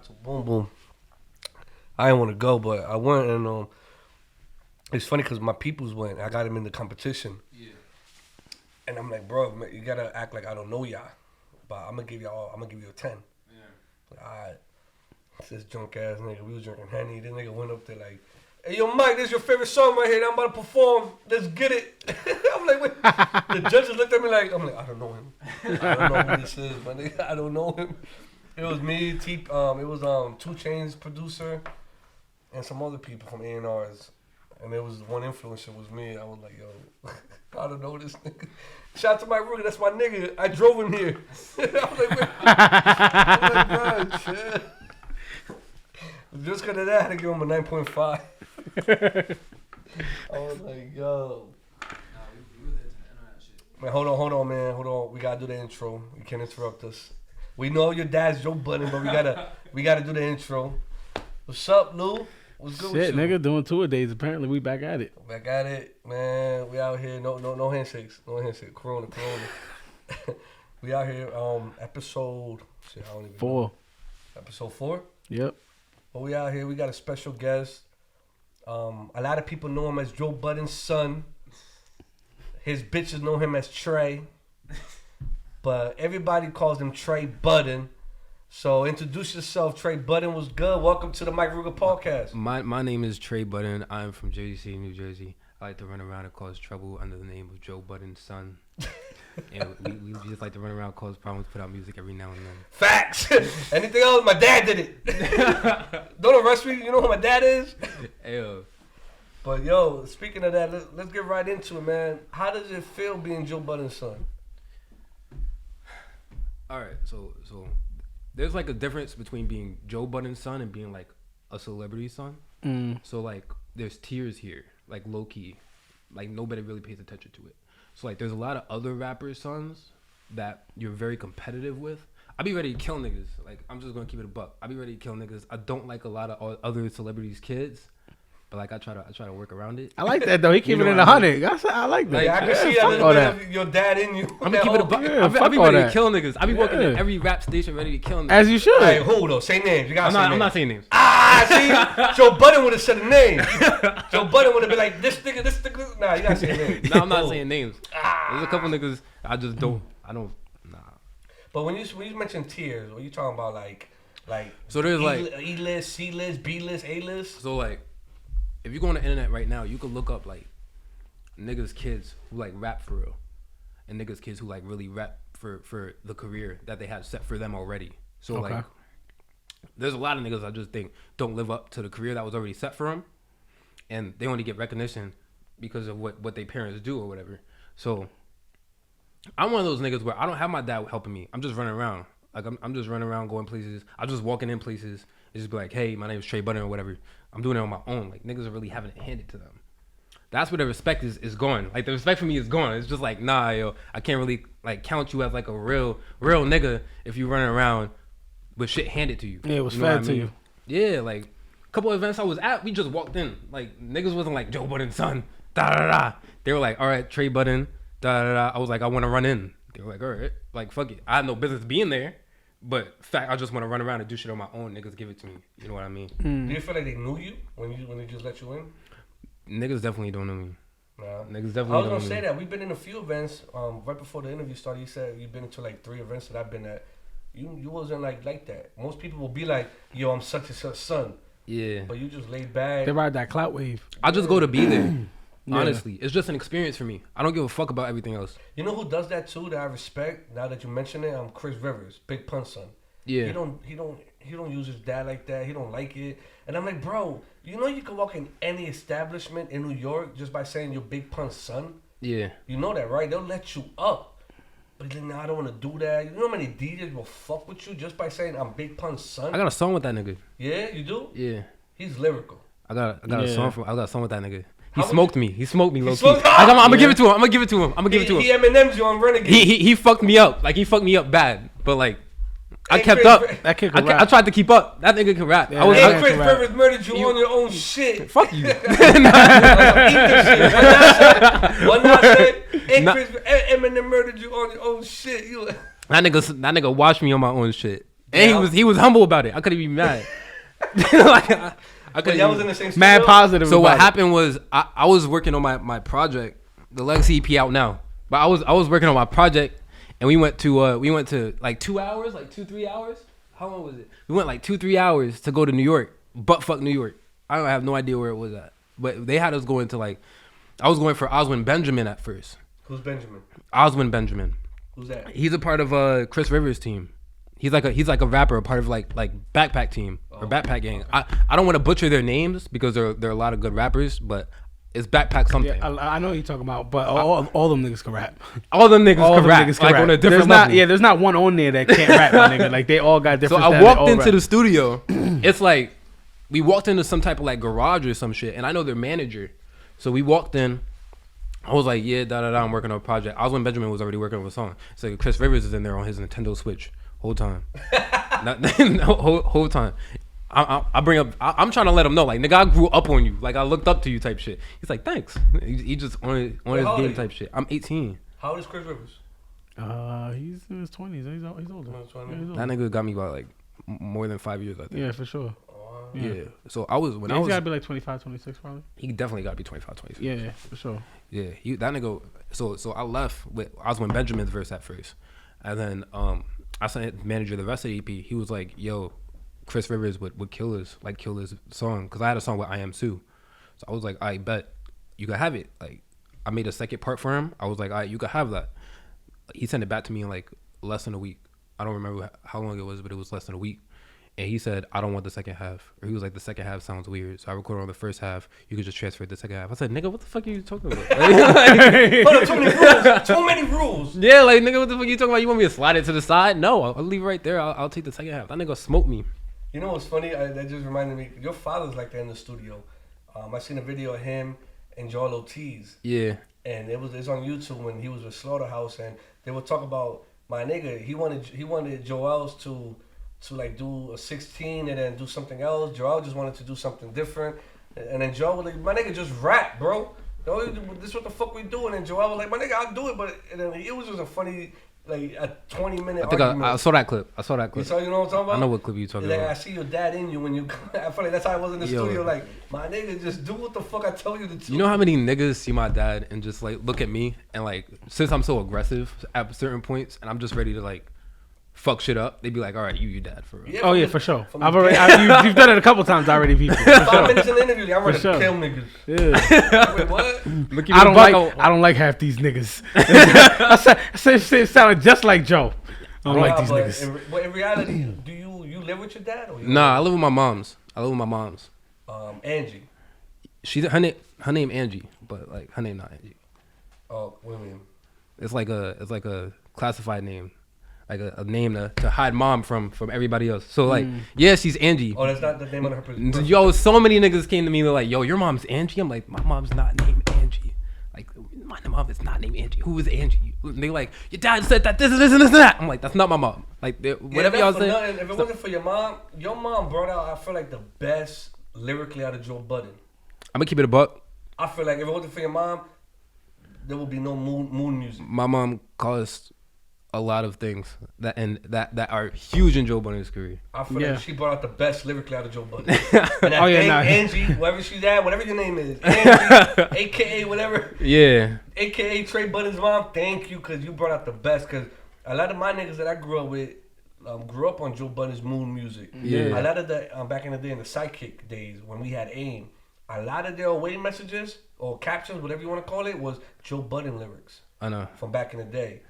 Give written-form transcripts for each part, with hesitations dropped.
out to Boom Boom. I didn't want to go, but I went, and it's funny because my peoples went. I got him in the competition. Yeah. And I'm like, bro, man, you gotta act like I don't know y'all, but I'm gonna give you a 10. Yeah. Like, all right. This drunk ass nigga, we was drinking Henny. This nigga went up there like, hey, yo, Mike, this is your favorite song right here. I'm about to perform. Let's get it. I'm like, wait. The judges looked at me like, I'm like, I don't know him. I don't know who this is, my nigga. I don't know him. It was me, it was 2 Chainz producer, and some other people from A&Rs. And there was one influencer was me. I was like, yo, I don't know this nigga. Shout out to my Ruga, that's my nigga. I drove him here. I was like, wait. I'm like, bro, shit. Just because of that, I had to give him a 9.5. I was like, yo. Nah, we were there to enter that shit. Man, hold on, man. Hold on. We got to do the intro. You can't interrupt us. We know your dad's Joe Budden, but we gotta do the intro. What's up, Lou? What's good with you? Shit, nigga, doing tour days. Apparently, we back at it. Back at it, man. We out here. No handshakes. No handshakes. Corona. We out here. Episode. Shit, I don't even 4. know. Episode 4. Yep. But we out here. We got a special guest. A lot of people know him as Joe Budden's son. His bitches know him as Trey. But everybody calls him Trey Budden. So introduce yourself, Trey Budden. Was good. Welcome to the Mike Ruga podcast. My name is Trey Budden. I'm from Jersey City, New Jersey. I like to run around and cause trouble under the name of Joe Budden's son. And we just like to run around, cause problems, put out music every now and then. Facts. Anything else? My dad did it. Don't arrest me. You know who my dad is? Ayo. But yo, speaking of that, let's get right into it, man. How does it feel being Joe Budden's son? All right, so there's like a difference between being Joe Budden's son and being like a celebrity son. So like there's tiers here, like low key, like nobody really pays attention to it. So like there's a lot of other rappers' sons that you're very competitive with. I be ready to kill niggas. Like I'm just gonna keep it a buck. I be ready to kill niggas. I don't like a lot of other celebrities' kids. But like I try to work around it. I like that though. He keep it in 100. I like that. Yeah, I can see that little bit of your dad in you. I'm gonna keep it a buck. I be ready to kill niggas. I be working at every rap station ready to kill niggas. As you should. Hey, who though? Say names. You gotta say names. I'm not saying names. See, Joe Budden would have said a name. Joe Budden would have been like this nigga. Nah, you gotta say names. No, I'm not saying names. There's a couple niggas I just don't. Nah. But when you mention tiers, what you talking about? Like so there's like E-list, C-list, B-list, A-list. So like. If you go on the internet right now, you can look up like niggas kids who like rap for real, and niggas kids who like really rap for the career that they have set for them already. So like, there's a lot of niggas I just think don't live up to the career that was already set for them, and they only get recognition because of what their parents do or whatever. So I'm one of those niggas where I don't have my dad helping me. I'm just running around. Like I'm just running around going places. I'm just walking in places. It's just be like, hey, my name is Trey Budden or whatever. I'm doing it on my own. Like niggas are really having it handed to them. That's where the respect is gone. Like the respect for me is gone. It's just like, nah, yo, I can't really like count you as like a real nigga if you running around with shit handed to you. Yeah, it was fed to you. Yeah, like a couple of events I was at, we just walked in. Like niggas wasn't like Joe Budden's son. Da da da. They were like, all right, Trey Budden. Da da da. I was like, I want to run in. They were like, all right, like fuck it. I had no business being there. But fact, I just want to run around and do shit on my own. Niggas give it to me. You know what I mean? Do you feel like they knew you when they just let you in? Niggas definitely don't know me. Nah. Niggas definitely don't know me. I was gonna say that we've been in a few events. Right before the interview started, you said you've been to like 3 events that I've been at. You wasn't like that. Most people will be like, yo, I'm such and such son. Yeah. But you just laid back. They ride that clout wave. I just go to be there. Honestly, it's just an experience for me. I don't give a fuck about everything else. You know who does that too that I respect? Now that you mention it, Chris Rivers, Big Pun's son. Yeah. He don't use his dad like that. He don't like it. And I'm like, bro, you know you can walk in any establishment in New York just by saying you're Big Pun's son? Yeah. You know that, right? They'll let you up. But he's like, nah, I don't want to do that. You know how many DJs will fuck with you just by saying I'm Big Pun's son? I got a song with that nigga. Yeah, you do? Yeah. He's lyrical. I got a song with that nigga. He smoked me low key. I'm gonna give it to him. He Eminem's you on Renegade. He fucked me up. Like he fucked me up bad. But like I kept up. That kid can rap. I tried to keep up. That nigga can rap. Yeah, Chris Rivers murdered you on your own shit. Fuck you. What not said? Eminem murdered you on your own shit. That nigga watched me on my own shit. And he was humble about it. I couldn't be mad. Like, I But y'all was in the same studio? Mad positive. So what about it. happened was I was working on my project, the Legacy EP out now. But I was working on my project, and we went to like 2 hours, like 2-3 hours. How long was it? We went like 2-3 hours to go to New York, buttfuck New York. I have no idea where it was at, but they had us going to like, I was going for Oswin Benjamin at first. Who's Benjamin? Oswin Benjamin. Who's that? He's a part of Chris Rivers' team. He's like a rapper, a part of like Backpack Team or Backpack Gang. I don't want to butcher their names because there are a lot of good rappers, but it's Backpack something. Yeah, I know what you're talking about, but all them niggas can rap. All them niggas can rap, like on a different level. There's not one on there that can't rap, my nigga. Like they all got different. So I walked into the studio. It's like we walked into some type of like garage or some shit, and I know their manager. So we walked in. I was like, yeah, I'm working on a project. Oswin Benjamin was already working on a song. So like, Chris Rivers is in there on his Nintendo Switch whole time. whole time. I bring up. I'm trying to let him know, like, nigga, I grew up on you. Like, I looked up to you, type shit. He's like, thanks. He just on his game type shit. I'm 18. How old is Chris Rivers? He's in his 20s. He's older. That nigga got me by like more than 5 years, I think. Yeah, for sure. Yeah. So I was He's gotta be like 25, 26 probably. He definitely gotta be 25, 26. Yeah, for sure. Yeah, that nigga. So I left with Oswin Benjamin's verse at first, and then I sent the manager the rest of the EP. He was like, "Yo, Chris Rivers would kill his song," because I had a song with I Am Sue. So I was like, "I bet you could have it." Like, I made a second part for him. I was like, "All right, you could have that." He sent it back to me in like less than a week. I don't remember how long it was, but it was less than a week. And he said, I don't want the second half. Or he was like, the second half sounds weird. So I recorded on the first half. You could just transfer it to the second half. I said, nigga, what the fuck are you talking about? Hold on, too many rules. Too many rules. Yeah, like, nigga, what the fuck are you talking about? You want me to slide it to the side? No, I'll leave it right there. I'll take the second half. That nigga smoked me. You know what's funny? That just reminded me. Your father's like that in the studio. I seen a video of him and Joel Ortiz. Yeah. And it's on YouTube when he was with Slaughterhouse, and they would talk about my nigga. He wanted Joel's to like do a 16 and then do something else. Joel just wanted to do something different, and then Joel was like, my nigga, just rap, bro. This is what the fuck we doing. And Joel was like, my nigga, I'll do it, but and then it was just a funny, like a 20-minute argument. I saw that clip. You know what I'm talking about? I know what clip you talking like, about. I see your dad in you when you. I feel like that's how I was in the studio. Like, my nigga, just do what the fuck I tell you to do. You know how many niggas see my dad and just like look at me and like, since I'm so aggressive at certain points and I'm just ready to like fuck shit up, they'd be like, all right, you dad for real. Yeah, oh yeah, for sure. You've done it a couple times already, people. 5 minutes in the interview, I'm ready to kill niggas. Yeah. Wait, what? I don't like half these niggas. I said it sounded just like Joe. I don't like these niggas. In reality, do you live with your dad? Or Nah, I live with my moms. Angie. Her name Angie, but like her name not Angie. Oh, William. It's like a classified name. Like a name to hide mom from everybody else. So like, yeah, she's Angie. Oh, that's not the name of her person. Yo, so many niggas came to me, they're like, yo, your mom's Angie? I'm like, my mom's not named Angie. Like, my mom is not named Angie. Who is Angie? And they like, your dad said that this and this and this and that. I'm like, that's not my mom. Like, whatever y'all say. If it wasn't for your mom brought out, I feel like, the best lyrically out of Joe Budden. I'm gonna keep it a buck. I feel like if it wasn't for your mom, there would be no moon music. My mom caused a lot of things that are huge in Joe Budden's career. I feel like she brought out the best lyrically out of Joe Budden. And Angie, wherever she's at, whatever your name is, Angie, aka whatever. Yeah. AKA Trey Budden's mom, thank you, because you brought out the best. Because a lot of my niggas that I grew up with grew up on Joe Budden's moon music. Yeah. A lot of the, back in the day, in the Sidekick days, when we had AIM, a lot of their away messages or captions, whatever you want to call it, was Joe Budden lyrics. I know. From back in the day.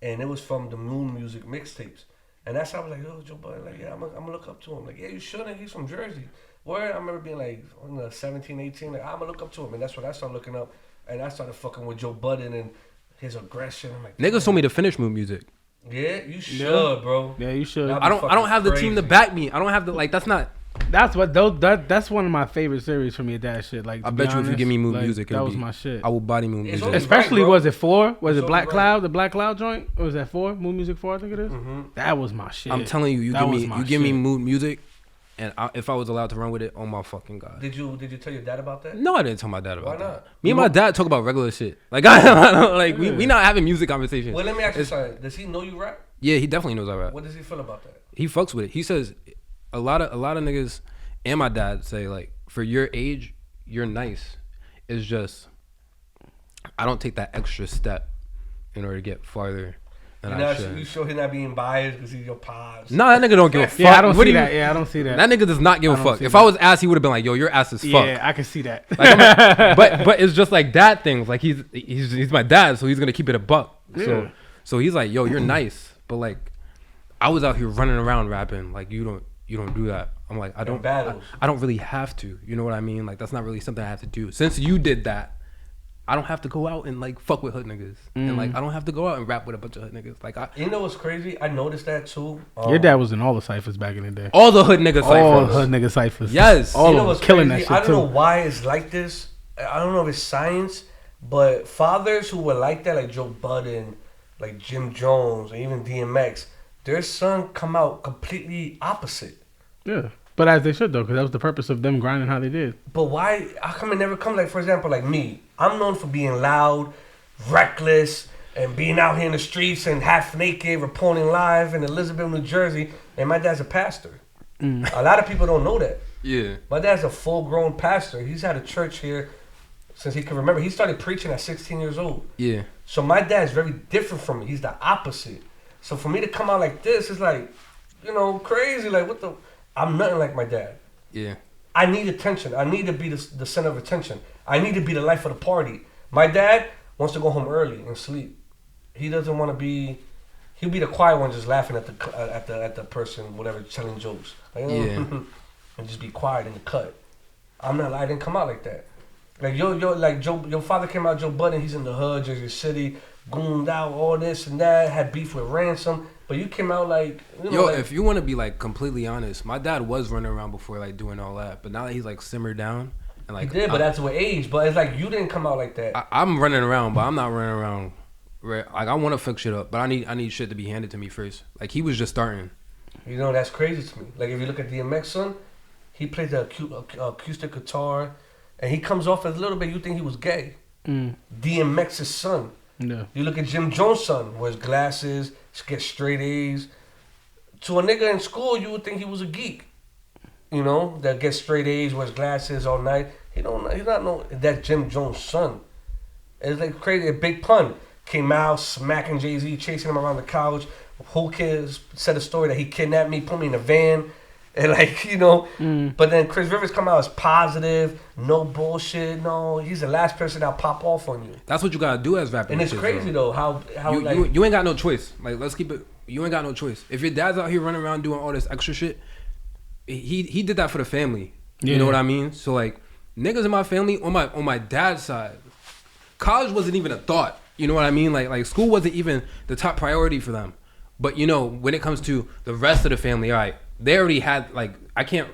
And it was from the Moon Music mixtapes. And that's how I was like, oh, Joe Budden, like, yeah, I'm gonna look up to him. Like, yeah, you shouldn't. He's from Jersey. Where I remember being like, 17, 18, like, I'm gonna look up to him. And that's when I started looking up. And I started fucking with Joe Budden and his aggression. I'm like, niggas told me to finish Moon Music. Yeah, you should, bro. Yeah, you should. I don't have the team to back me. I don't have the, like, that's not. That's one of my favorite series from your dad shit. Like, I bet you if you give me Moon Music, that was my shit. I will body Moon Music. Especially, was it 4? Was it Black Cloud? The Black Cloud joint? Or was that 4? Moon Music 4, I think it is. Mm-hmm. That was my shit. I'm telling you, you give me Moon Music, and if I was allowed to run with it, oh my fucking god. Did you tell your dad about that? No, I didn't tell my dad about that. Why not? Me and my dad talk about regular shit. Like we not having music conversations. Well, let me ask you something. Does he know you rap? Yeah, he definitely knows I rap. What does he feel about that? he fucks with it. He says a lot of niggas and my dad say like, for your age, you're nice. It's just I don't take that extra step in order to get farther than I should. You sure he's not being biased because he's your pops? No, that nigga don't give a fuck. Yeah, I don't see that. Yeah, I don't see that. That nigga does not give a fuck. If I was ass, he would have been like, "Yo, your ass is fuck." Yeah, I can see that. Like, but it's just like dad things. Like he's my dad, so he's gonna keep it a buck. Yeah. So he's like, "Yo, you're nice," but like I was out here running around rapping. Like you don't do that. I'm like, I don't really have to. You know what I mean? Like that's not really something I have to do. Since you did that, I don't have to go out and like fuck with hood niggas, and like I don't have to go out and rap with a bunch of hood niggas. Like you know what's crazy? I noticed that too. Your dad was in all the ciphers back in the day. All the hood niggas ciphers. All hood nigga ciphers. Yes. All you know of what's them killing crazy? that shit I don't know too. why it's like this. I don't know if it's science, but fathers who were like that, like Joe Budden, like Jim Jones, or even DMX, their son come out completely opposite. Yeah. But as they should though, because that was the purpose of them grinding how they did. But why? How come it never comes? Like for example, like me, I'm known for being loud, reckless, and being out here in the streets and half naked, reporting live in Elizabeth, New Jersey. And my dad's a pastor. A lot of people don't know that. Yeah. My dad's a full-grown pastor. He's had a church here since he can remember. He started preaching at 16 years old. Yeah. So my dad's very different from me. He's the opposite. So for me to come out like this is like, crazy. Like what the? I'm nothing like my dad. Yeah. I need attention. I need to be the center of attention. I need to be the life of the party. My dad wants to go home early and sleep. He doesn't want to be. He'll be the quiet one, just laughing at the person, whatever, telling jokes. Like, Yeah. And just be quiet in the cut. I'm not. I didn't come out like that. Like your father came out. Joe Budden. He's in the hood, Jersey City, gooned out, all this and that. Had beef with Ransom. But you came out like, if you want to be like completely honest, my dad was running around before like doing all that, but now that he's like simmered down and like he did, but that's with age. But it's like you didn't come out like that. I'm running around, but I'm not running around. Like I want to fix shit up, but I need shit to be handed to me first. Like he was just starting. That's crazy to me. Like if you look at DMX son, he plays the acoustic guitar, and he comes off as a little bit. You think he was gay? DMX's son. No. You look at Jim Jones' son, wears glasses, gets straight A's. To a nigga in school, you would think he was a geek. That gets straight A's, wears glasses all night. He's not that Jim Jones' son. It's like crazy. A big pun came out smacking Jay-Z, chasing him around the couch. Whole kid said a story that he kidnapped me, put me in a van. And but then Chris Rivers come out as positive, no bullshit, no. He's the last person that'll pop off on you. That's what you gotta do as rappers. And it's crazy though, how you ain't got no choice. Like let's keep it. You ain't got no choice. If your dad's out here running around doing all this extra shit, he did that for the family. You know what I mean? So like niggas in my family on my dad's side, college wasn't even a thought. You know what I mean? Like school wasn't even the top priority for them. But when it comes to the rest of the family, all right. They already had, like, I can't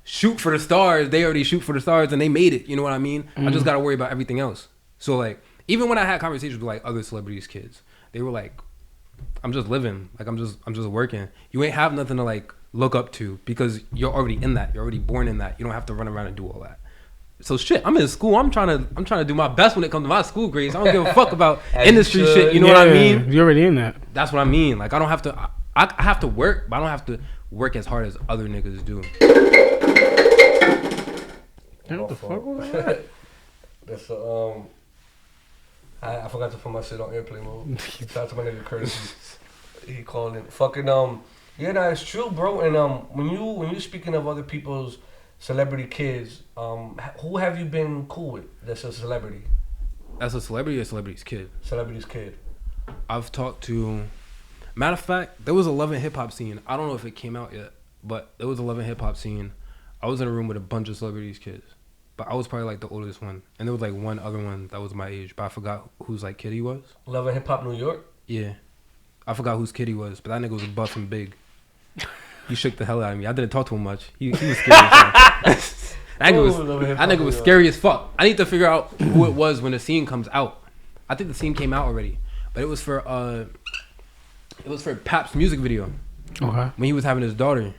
shoot for the stars. They already shoot for the stars and they made it. You know what I mean? I just got to worry about everything else. So, like, even when I had conversations with, like, other celebrities' kids, they were like, I'm just living. Like, I'm just working. You ain't have nothing to, like, look up to because you're already in that. You're already born in that. You don't have to run around and do all that. So, shit, I'm in school. I'm trying to do my best when it comes to my school grades. I don't give a fuck about industry shit. You know what I mean? You're already in that. That's what I mean. Like, I don't have to... I have to work, but I don't have to work as hard as other niggas do. What the fuck was that? That's I forgot to put my shit on airplane mode. Shout out to my nigga Curtis. He called in. Fucking it's true, bro. And when you speaking of other people's celebrity kids, who have you been cool with? That's a celebrity. That's a celebrity or celebrity's kid? Celebrity's kid. I've talked to. Matter of fact, there was a Love and Hip Hop scene. I don't know if it came out yet, but there was a Love and Hip Hop scene. I was in a room with a bunch of celebrities' kids, but I was probably like the oldest one, and there was like one other one that was my age, but I forgot whose like kid he was. Love and Hip Hop New York. Yeah, I forgot whose kid he was, but that nigga was buff and big. He shook the hell out of me. I didn't talk to him much. He was scary. That nigga was scary as fuck. I need to figure out who it was when the scene comes out. I think the scene came out already, but it was for Pap's music video. Okay. When he was having his daughter.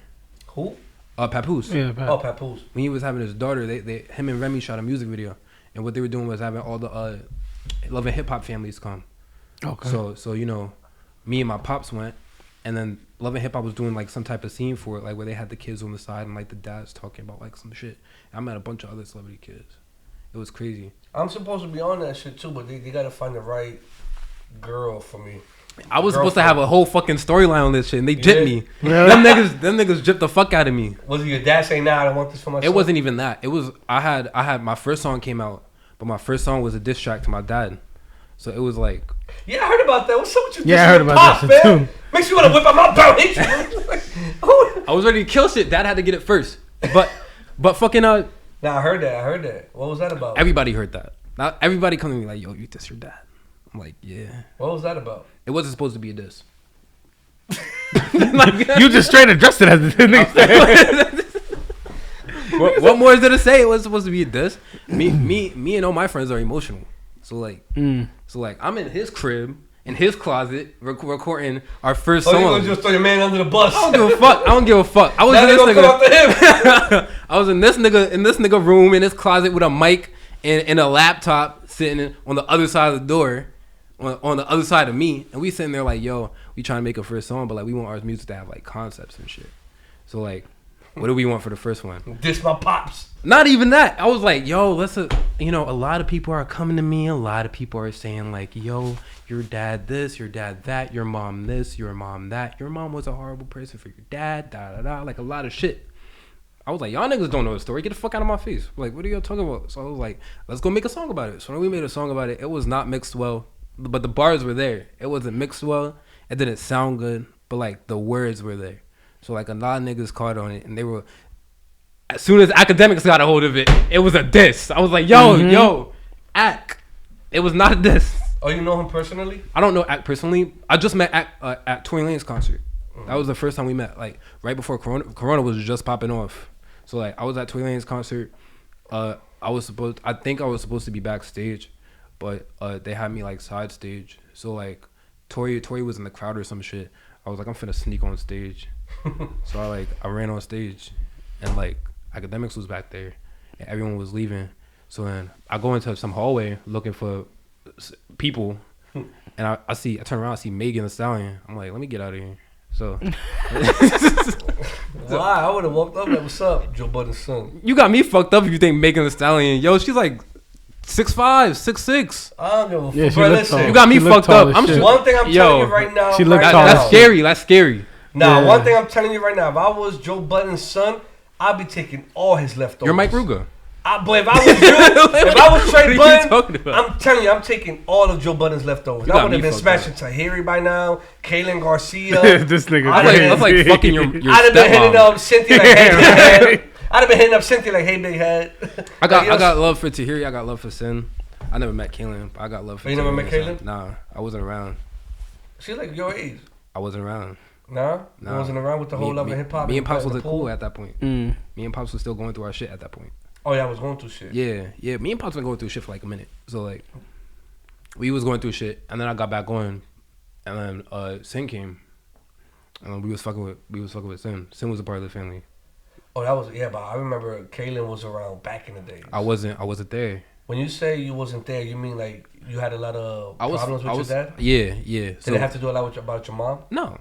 Who? Papoose. Yeah, Pap. Oh, Papoose. When he was having his daughter, him and Remy shot a music video, and what they were doing was having all the Love and Hip Hop families come. Okay. So me and my pops went, And then Love and Hip Hop was doing like some type of scene for it, like where they had the kids on the side and like the dads talking about like some shit. I met a bunch of other celebrity kids. It was crazy. I'm supposed to be on that shit too, but they gotta find the right girl for me. I was supposed to have a whole fucking storyline on this shit, and they gypped me. Them niggas gypped the fuck out of me. Was it your dad saying, "Nah, I don't want this for myself"? It wasn't even that. It was I had my first song came out, but my first song was a diss track to my dad. So it was like, yeah, I heard about that. What's up with you? Yeah, I heard about Pops, that shit man? too. Makes you want to whip out my belt. I was ready to kill shit. Dad had to get it first, but fucking Nah, I heard that. What was that about? everybody heard that. Not everybody come to me like, yo, you diss your dad. I'm like, yeah. What was that about? It wasn't supposed to be a diss. You just straight addressed it as the nigga. What more is there to say? It wasn't supposed to be a diss. Me and all my friends are emotional. So like, I'm in his crib, in his closet, recording our first song. Oh, you gonna just throw your man under the bus? I don't give a fuck. I was in this nigga. I was in this nigga room in his closet with a mic and a laptop sitting on the other side of the door, on the other side of me, and we sitting there like, yo, we trying to make a first song, but like we want our music to have like concepts and shit. So like, what do we want for the first one? Diss my pops. Not even that. I was like, yo, a lot of people are coming to me. A lot of people are saying like, yo, your dad this, your dad that, your mom this, your mom that. Your mom was a horrible person for your dad, like a lot of shit. I was like, y'all niggas don't know the story. Get the fuck out of my face. Like, what are y'all talking about? So I was like, let's go make a song about it. So when we made a song about it, it was not mixed well, but the bars were there. It wasn't mixed well. It didn't sound good, but like the words were there. So like a lot of niggas caught on it, and they were, as soon as academics got a hold of it, it was a diss. I was like, yo, Ak. It was not a diss. Oh, you know him personally? I don't know Ak personally. I just met Ak at Tory Lanez concert. That was the first time we met, like right before Corona was just popping off. So like I was at Tory Lanez concert. I think I was supposed to be backstage, but they had me like side stage. So like Tory was in the crowd or some shit. I was like, I'm finna sneak on stage. So I ran on stage, and like academics was back there, and everyone was leaving. So then I go into some hallway looking for people, and I turn around, I see Megan Thee Stallion. I'm like, let me get out of here. So why? I would have walked up like, what's up, Joe Budden's son? You got me fucked up if you think Megan Thee Stallion. Yo, she's like 6'5", 6'6". I don't give a fuck. Yeah, Bro, listen, you got me fucked up. One thing I'm telling you right now. She looked tall. That's scary. That's scary. Nah, yeah. One thing I'm telling you right now. If I was Joe Budden's son, I'd be taking all his leftovers. You're Mike Ruga. But if I was you, if I was Trey Budden, I'm telling you, I'm taking all of Joe Budden's leftovers. I would have been smashing Tahiri by now, Kaylin Garcia. This nigga. That's like fucking your I'd have been hitting up Cynthia like, hey, big head. I'd have been hitting up Cynthia like, hey, big head. I got love for Tahiri. I got love for Sin. I never met Kaylin, but I got love for. You never met Kaylin? Nah, I wasn't around. She's like your age. I wasn't around. Nah, I wasn't around with the whole love of hip hop. Me and Pops was cool at that point. Me and Pops was still going through our shit at that point. Oh yeah, I was going through shit. Yeah. Me and Pops been going through shit for like a minute. So like, we was going through shit, and then I got back on, and then Sin came, and we was fucking with Sin. Sin was a part of the family. Oh, that was but I remember Kaylin was around back in the days. I wasn't there. When you say you wasn't there, you mean like you had a lot of problems with your dad? Yeah. Did it have to do a lot about your mom? No.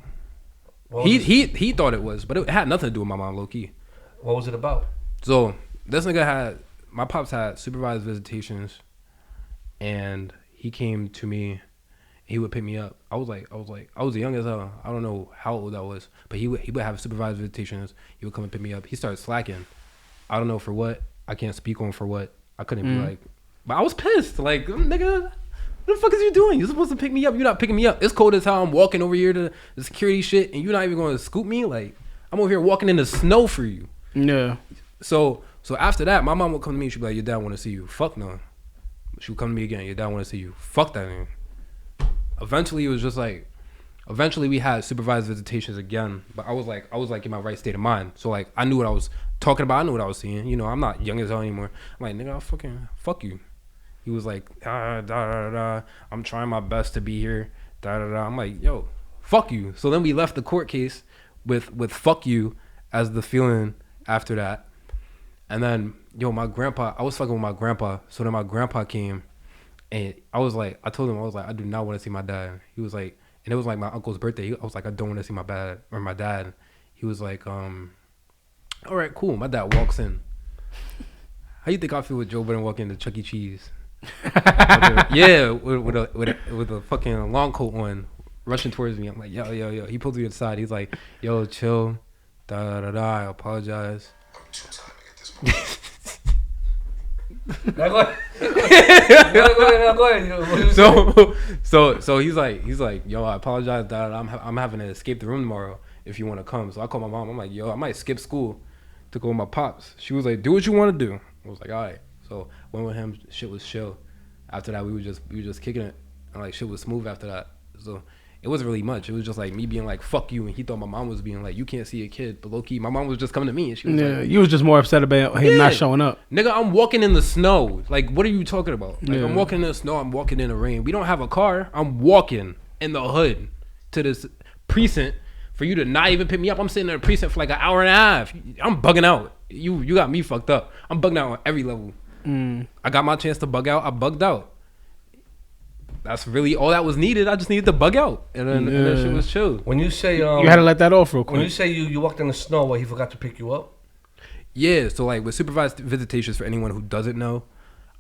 He thought it was, but it had nothing to do with my mom, low key. What was it about? So this nigga my pops had supervised visitations, and he came to me. He would pick me up. I was young as hell. I don't know how old I was, but he would have supervised visitations. He would come and pick me up. He started slacking. I don't know for what. I can't speak on for what. I couldn't be like, but I was pissed. Like, nigga, what the fuck is you doing? You're supposed to pick me up. You're not picking me up. It's cold as hell. I'm walking over here to the security shit, and you're not even going to scoop me. Like, I'm over here walking in the snow for you. Yeah. So after that, my mom would come to me. She'd be like, your dad want to see you. Fuck no. She would come to me again. Your dad want to see you. Fuck that man. Eventually, it was just like, we had supervised visitations again. But I was like in my right state of mind. So like, I knew what I was talking about. I knew what I was seeing. You know, I'm not young as hell anymore. I'm like, nigga, I'll fucking fuck you. He was like, I'm trying my best to be here. I'm like, yo, fuck you. So then we left the court case with fuck you as the feeling after that. And then, yo, I was fucking with my grandpa. So then my grandpa came, and I told him, I do not want to see my dad. He was like, And it was like my uncle's birthday. I was like, I don't want to see my dad. He was like, all right, cool. My dad walks in. How you think I feel with Joe Budden walking into Chuck E. Cheese? Yeah, with a fucking long coat on, rushing towards me. I'm like, yo. He pulls me aside. He's like, yo, chill. Da da da. I apologize. I'm too tired to get this. Go ahead. So he's like, yo, I apologize. Da, da, da. I'm having to escape the room tomorrow. If you want to come, so I call my mom. I'm like, yo, I might skip school to go with my pops. She was like, do what you want to do. I was like, all right. So went with him. Shit was chill. After that, we were just kicking it, and like shit was smooth after that. So it wasn't really much. It was just like me being like, fuck you, and he thought my mom was being like, you can't see a kid. But low key, my mom was just coming to me, and she was like, you was just more upset about him not showing up. Nigga, I'm walking in the snow. Like, what are you talking about? Like, Yeah. I'm walking in the snow. I'm walking in the rain. We don't have a car. I'm walking in the hood to this precinct for you to not even pick me up. I'm sitting in a precinct for like an hour and a half. I'm bugging out. You got me fucked up. I'm bugging out on every level. I got my chance to bug out. I bugged out. That's really all that was needed. I just needed to bug out, and then shit was chill. When you say You had to let that off real quick. when you say you walked in the snow, he forgot to pick you up. Yeah, so like with supervised visitations, for anyone who doesn't know,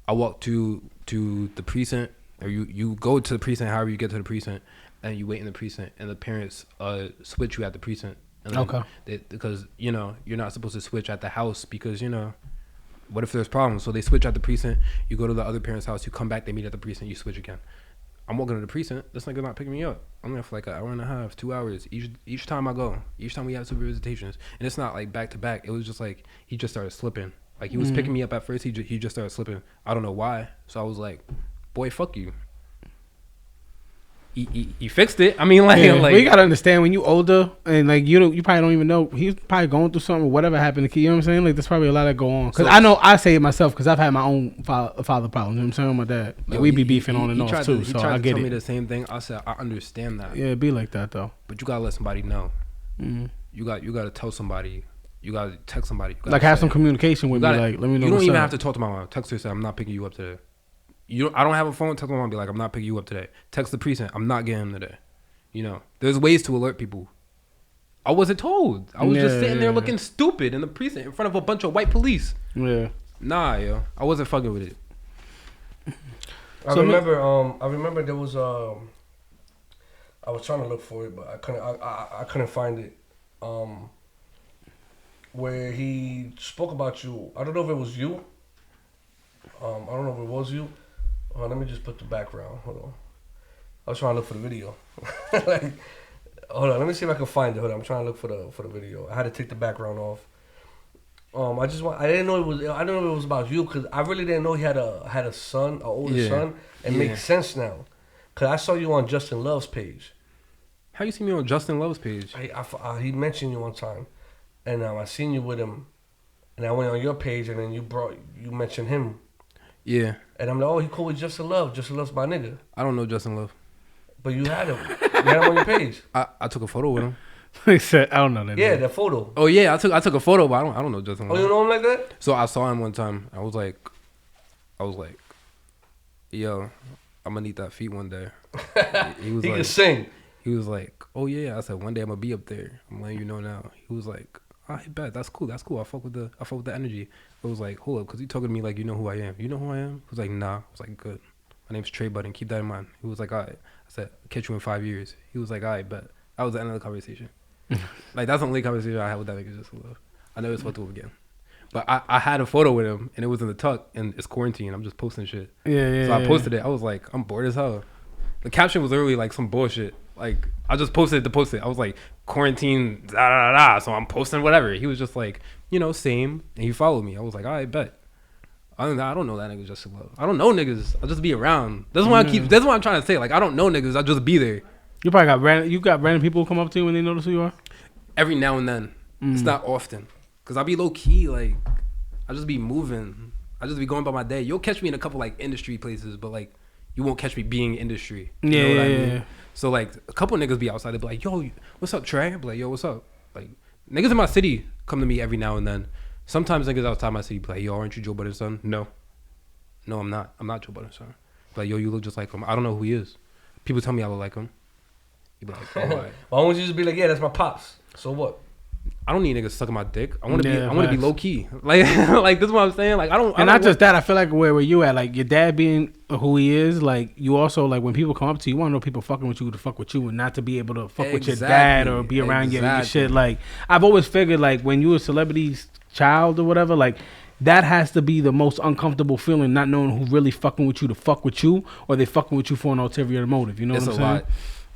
I walk to the precinct, or you go to the precinct, however you get to the precinct, and you wait in the precinct, and the parents switch you at the precinct. And Okay. Because you're not supposed to switch at the house because what if there's problems? So they switch at the precinct. You go to the other parent's house. You come back. They meet at the precinct. You switch again. I'm walking to the precinct. This nigga not picking me up. I'm there for like an hour and a half, 2 hours each time I go. Each time we have super visitations, and it's not like back to back. It was just like he just started slipping. Like he was picking me up at first. He just started slipping. I don't know why. So I was like, boy, fuck you. He fixed it. I mean, like but you gotta understand when you older and like you probably don't even know he's probably going through something. Whatever happened to kid, you know what I'm saying? Like there's probably a lot that go on. Cause I know I say it myself because I've had my own father problems. You know what I'm saying? My dad, like, we be beefing on and off too. So I get it. He tried to tell me the same thing. I said I understand that. Yeah, it be like that though. But you gotta let somebody know. You gotta tell somebody. You gotta text somebody. Like have some communication with me. Like let me know. You don't even have to talk to my mom. Text her. Say I'm not picking you up today. I don't have a phone. Text my mom. Be like I'm not picking you up today. Text the precinct. I'm not getting him today. There's ways to alert people. I wasn't told. I was just sitting there looking stupid in the precinct in front of a bunch of white police. Yeah. Nah, yo. I wasn't fucking with it. I remember there was I was trying to look for it, but I couldn't find it. Where he spoke about you. I don't know if it was you. I don't know if it was you. Let me just put the background. Hold on. I was trying to look for the video. Like, hold on, let me see if I can find it. Hold on, I'm trying to look for the video. I had to take the background off. I didn't know it was. I didn't know it was about you because I really didn't know he had a son, an older son. It makes sense now, cause I saw you on Justin Love's page. How you see me on Justin Love's page? He mentioned you one time, and I seen you with him, and I went on your page, and then you mentioned him. Yeah. And I'm like, oh, he cool with Justin Love. Justin Love's my nigga. I don't know Justin Love. But you had him. You had him on your page. I took a photo with him. He said, I don't know that. Yeah, the photo. Oh yeah, I took a photo, but I don't know Justin Love. Oh, you know him like that? So I saw him one time. I was like, yo, I'm gonna need that feat one day. He can sing. He was like, oh yeah. I said one day I'm gonna be up there. I'm letting you know now. He was like, I bet that's cool. I fuck with the energy. I was like, hold up, because he talking to me like, you know who I am. You know who I am? He was like, nah. I was like, good. My name's Trey Budden. Keep that in mind. He was like, all right. I said, I'll catch you in 5 years. He was like, all right, bet. That was the end of the conversation. Like, that's the only conversation I had with that nigga. Just love. I never spoke to him again. But I had a photo with him, and it was in the tuck, and it's quarantine. I'm just posting shit. Yeah. So I posted it. I was like, I'm bored as hell. The caption was literally like some bullshit. Like, I just posted it to post it. I was like, quarantine, da da da. So I'm posting whatever. He was just like, same. And he followed me. I was like, all right, bet. I don't know that nigga just love. I don't know niggas. I'll just be around. That's why that's what I'm trying to say. Like, I don't know niggas. I'll just be there. You probably got random people who come up to you when they notice who you are? Every now and then. It's not often. Because I'll be low key. Like, I just be moving. I just be going by my day. You'll catch me in a couple like industry places, but like, you won't catch me being industry. You know what I mean? Yeah. So like, a couple niggas be outside. They be like, yo, what's up, Trey? I be like, yo, what's up? Like, niggas in my city come to me every now and then. Sometimes niggas outside my city be like, yo, aren't you Joe Budden's son? No, I'm not. I'm not Joe Budden's son. But like, yo, you look just like him. I don't know who he is. People tell me I look like him. He'd be like, oh, Why don't you just be like, yeah, that's my pops. So what? I don't need niggas sucking my dick. I want to Yeah, be. I want to be facts. low key. Like this is what I'm saying. Like I don't. And not just that, I feel like where you at, like your dad being who he is, like you also like when people come up to you, you want to know people fucking with you to fuck with you, and not to be able to fuck with your dad or be around your shit. Like I've always figured, like when you a celebrity's child or whatever, like that has to be the most uncomfortable feeling, not knowing who really fucking with you to fuck with you, or they fucking with you for an ulterior motive. You know It's what I'm a saying? lot.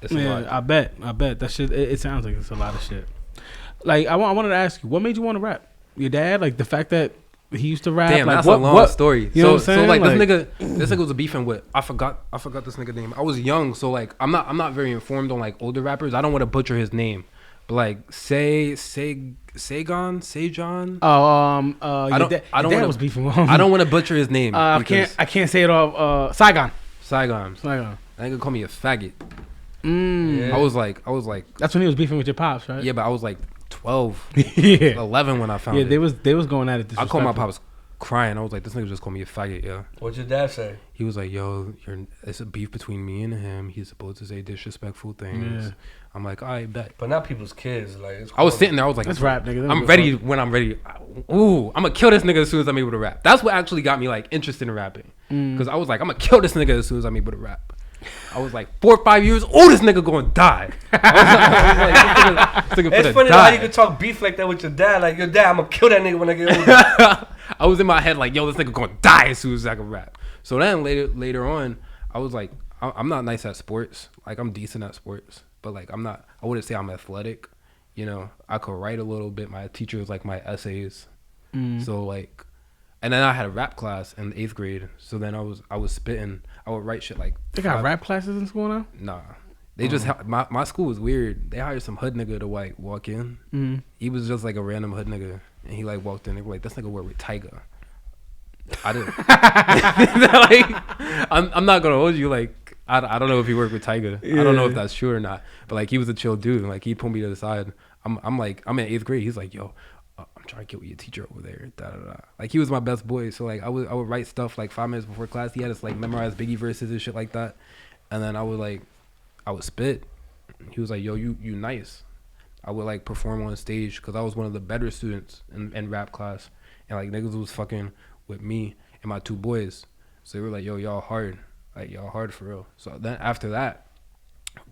It's a lot. I bet that shit. It sounds like it's a lot of shit. Like I wanted to ask you, what made you want to rap? Your dad, like the fact that he used to rap. Damn, like, that's a long story. You know what I'm saying? So like this nigga was beefing with. I forgot this nigga name. I was young, so like I'm not very informed on like older rappers. I don't want to butcher his name, but like Saigon. I don't wanna, was beefing with him. I don't want to butcher his name. I can't say it all. Saigon. That nigga called me a faggot. Yeah. I was like. That's when he was beefing with your pops, right? Yeah, but I was like 12, yeah. 11 when I found it. Yeah, they was going at it. I called my pops crying. I was like, this nigga just called me a faggot, yeah. What'd your dad say? He was like, yo, it's a beef between me and him. He's supposed to say disrespectful things. Yeah. I'm like, I bet. But not people's kids. Like I was sitting there. I was like, let's rap, nigga. I'm ready when I'm ready. Ooh, I'm gonna kill this nigga as soon as I'm able to rap. That's what actually got me like interested in rapping. Because I was like, I'm gonna kill this nigga as soon as I'm able to rap. I was like 4 or 5 years. Oh, this nigga gonna die. It's funny how you can talk beef like that with your dad. Like your dad, I'm gonna kill that nigga when I get older. I was in my head like, yo, this nigga gonna die as soon as I can rap. So then later on, I was like, I'm not nice at sports. Like I'm decent at sports, but like I wouldn't say I'm athletic. You know, I could write a little bit. My teacher was like my essays. So like, and then I had a rap class in 8th grade. So then I was spitting. I would write shit like. They got rap classes in school now? Nah. They just my school was weird. They hired some hood nigga to like walk in. He was just like a random hood nigga, and he like walked in. They were like, "This nigga work with Tyga." I didn't. Like, I'm not gonna hold you. Like, I don't know if he worked with Tyga. Yeah. I don't know if that's true or not. But like, he was a chill dude. Like, he pulled me to the side. I'm like, I'm in 8th grade. He's like, yo, I'm trying to get with your teacher over there. Da, da, da. Like, he was my best boy. So like, I would write stuff like 5 minutes before class. He had us like memorize Biggie verses and shit like that. And then I would spit. He was like, yo, you nice. I would like perform on stage because I was one of the better students in rap class. And like niggas was fucking with me and my 2 boys. So they were like, yo, y'all hard. Like y'all hard for real. So then after that,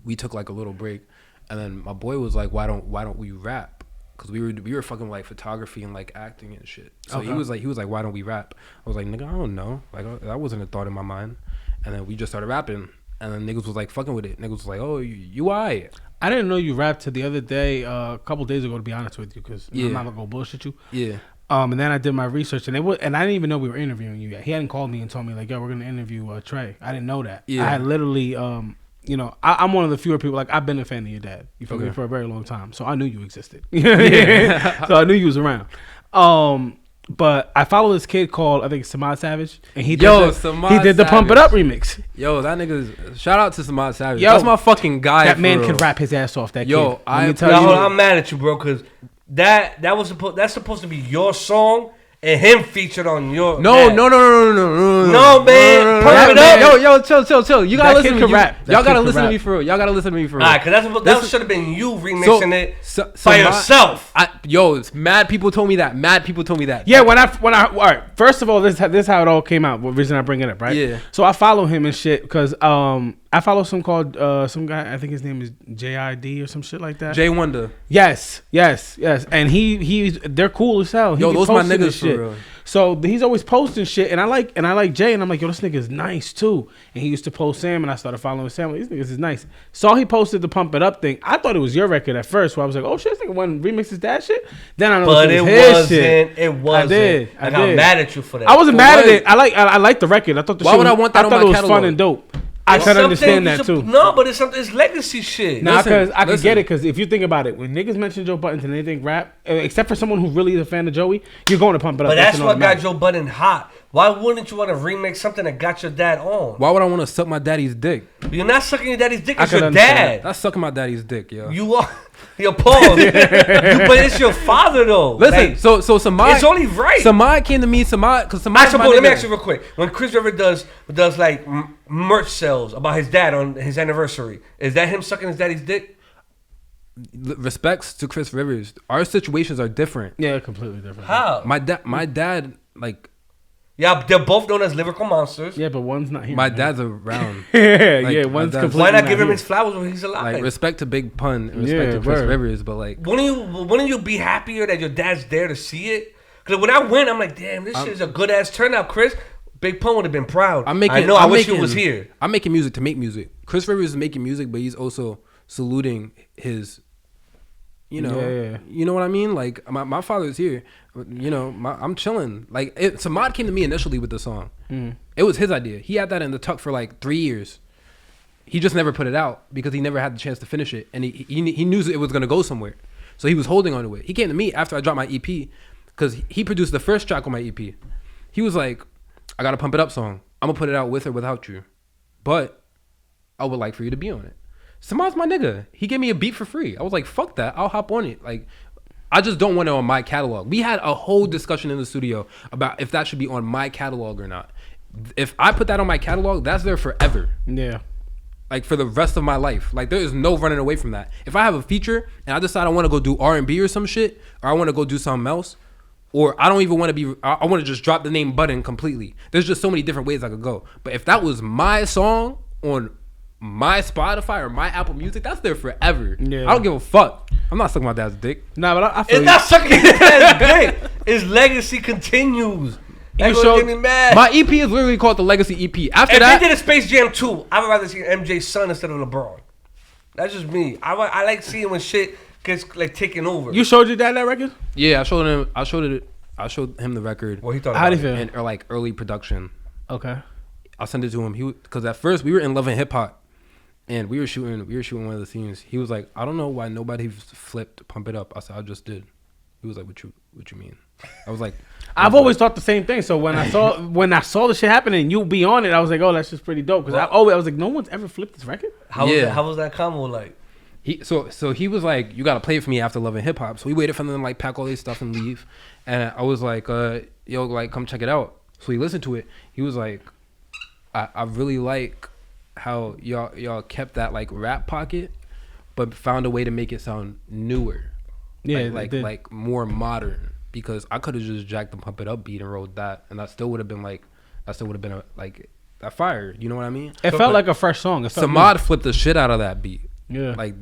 we took like a little break. And then my boy was like, why don't we rap? Because we were fucking like photography and like acting and shit. So he was like, why don't we rap? I was like, nigga, I don't know. Like that wasn't a thought in my mind. And then we just started rapping. And then niggas was like fucking with it. Niggas was like, oh, you alright. I didn't know you rapped till the other day, a couple days ago, to be honest with you, because I'm not gonna go bullshit you. Yeah. And then I did my research, and I didn't even know we were interviewing you yet. He hadn't called me and told me like, yo, we're gonna interview Trey. I didn't know that. Yeah. I had literally, you know, I'm one of the fewer people, like I've been a fan of your dad. You feel me, for a very long time, so I knew you existed. Yeah. So I knew you was around. But I follow this kid called, I think, Samad Savage, and he did the Pump It Up remix. Yo, that nigga's, shout out to Samad Savage. Yo, that's my fucking guy. That man can rap his ass off. That kid. I'm mad at you, bro, because that's supposed to be your song. And him featured on your no, man, Pump It Up. Yo, chill. You gotta listen to me. Y'all gotta listen to me for real. Alright, cause that should have been you remixing it by yourself. It's mad people told me that. Yeah, when I all right. First of all, this is how it all came out. What reason I bring it up, right? Yeah. So I follow him and shit because I follow some called some guy. I think his name is JID or some shit like that. J Wonder. Yes. And they're cool as hell. Yo, those my niggas for real. So he's always posting shit, and I like Jay, and I'm like, yo, this nigga's nice too. And he used to post Sam, and I started following Sam. Like, these niggas is nice. Saw he posted the Pump It Up thing. I thought it was your record at first, where I was like, oh shit, this nigga one remixes that shit. Then I know it was his shit. It wasn't. I did. I'm mad at you for that. I wasn't mad at it. I liked the record. I thought Why would I want that on my catalog? I thought it was fun and dope. I can understand that too. No, but it's legacy shit. Nah, because I can get it. Because if you think about it, when niggas mention Joe Budden and they think rap, except for someone who really is a fan of Joey, you're going to Pump It Up. But that's what got Joe Budden hot. Why wouldn't you want to remake something that got your dad on? Why would I want to suck my daddy's dick? You're not sucking your daddy's dick. It's could your understand dad. That's sucking my daddy's dick, yo. You are. Your pause. But it's your father though. Listen, Like, so Samad. it's only right. Samad came to me. Because Samad. Actually, let me ask you real quick. When Chris River does like merch sales about his dad on his anniversary, is that him sucking his daddy's dick? Respects to Chris Rivers. Our situations are different. Yeah, completely different. How? My dad, like. Yeah, they're both known as lyrical monsters. Yeah, but one's not here. My dad's around. Yeah, my one's dad's- completely. Why not give him here. his flowers when he's alive? Like, respect to Big Pun and respect Yeah, to Chris word. Rivers, but like. Wouldn't you be happier that your dad's there to see it? Because when I went, I'm like, damn, this shit is a good ass turnout, Chris. Big Pun would have been proud. I wish you was here. I'm making music to make music. Chris Rivers is making music, but he's also saluting his. You know, you know what I mean? Like my father's here. You know, I'm chilling. Like Samad came to me initially with the song. It was his idea. He had that in the tuck for like 3 years. He just never put it out because he never had the chance to finish it, and he knew it was gonna go somewhere. So he was holding on to it. He came to me after I dropped my EP because he produced the first track on my EP. He was like, "I got a Pump It Up song. I'm gonna put it out with or without you, but I would like for you to be on it." Samad's my nigga. He gave me a beat for free. I was like, fuck that. I'll hop on it. Like, I just don't want it on my catalog. We had a whole discussion in the studio about if that should be on my catalog or not. If I put that on my catalog, that's there forever. Yeah. Like, for the rest of my life. Like, there is no running away from that. If I have a feature and I decide I want to go do R&B or some shit, or I want to go do something else, or I don't even want to be, I want to just drop the name Budden completely. There's just so many different ways I could go. But if that was my song on my Spotify or my Apple Music, that's there forever. Yeah. I don't give a fuck. I'm not sucking my dad's dick. Nah, but I feel It's not sucking his dad's dick. His legacy continues. That's what get me mad. My EP is literally called the Legacy EP. After If that, they did a Space Jam 2, I would rather see MJ's son instead of LeBron. That's just me. I like seeing when shit gets like taken over. You showed your dad that record? yeah, I showed him the record. What he thought How about do you it. feel? And or like early production. Okay. I sent it to him. Because at first we were in Love and Hip Hop, and we were shooting one of the scenes. He was like, I don't know why nobody flipped Pump It Up. I said, I just did. He was like, what you mean? I was like, I've always thought the same thing. So when I saw the shit happening and you be on it, I was like, oh, that's just pretty dope. Because I was like, no one's ever flipped this record. How was that combo like? So he was like, you gotta play it for me after Love and Hip Hop. So we waited for them to like pack all their stuff and leave. And I was like, yo, like come check it out. So he listened to it. He was like, I really like how y'all kept that like rap pocket, but found a way to make it sound newer. Yeah, like more modern. Because I could have just jacked the Pump It Up beat and wrote that, and that still would have been that fire. You know what I mean? It felt like a fresh song. Samad flipped the shit out of that beat. Yeah. Like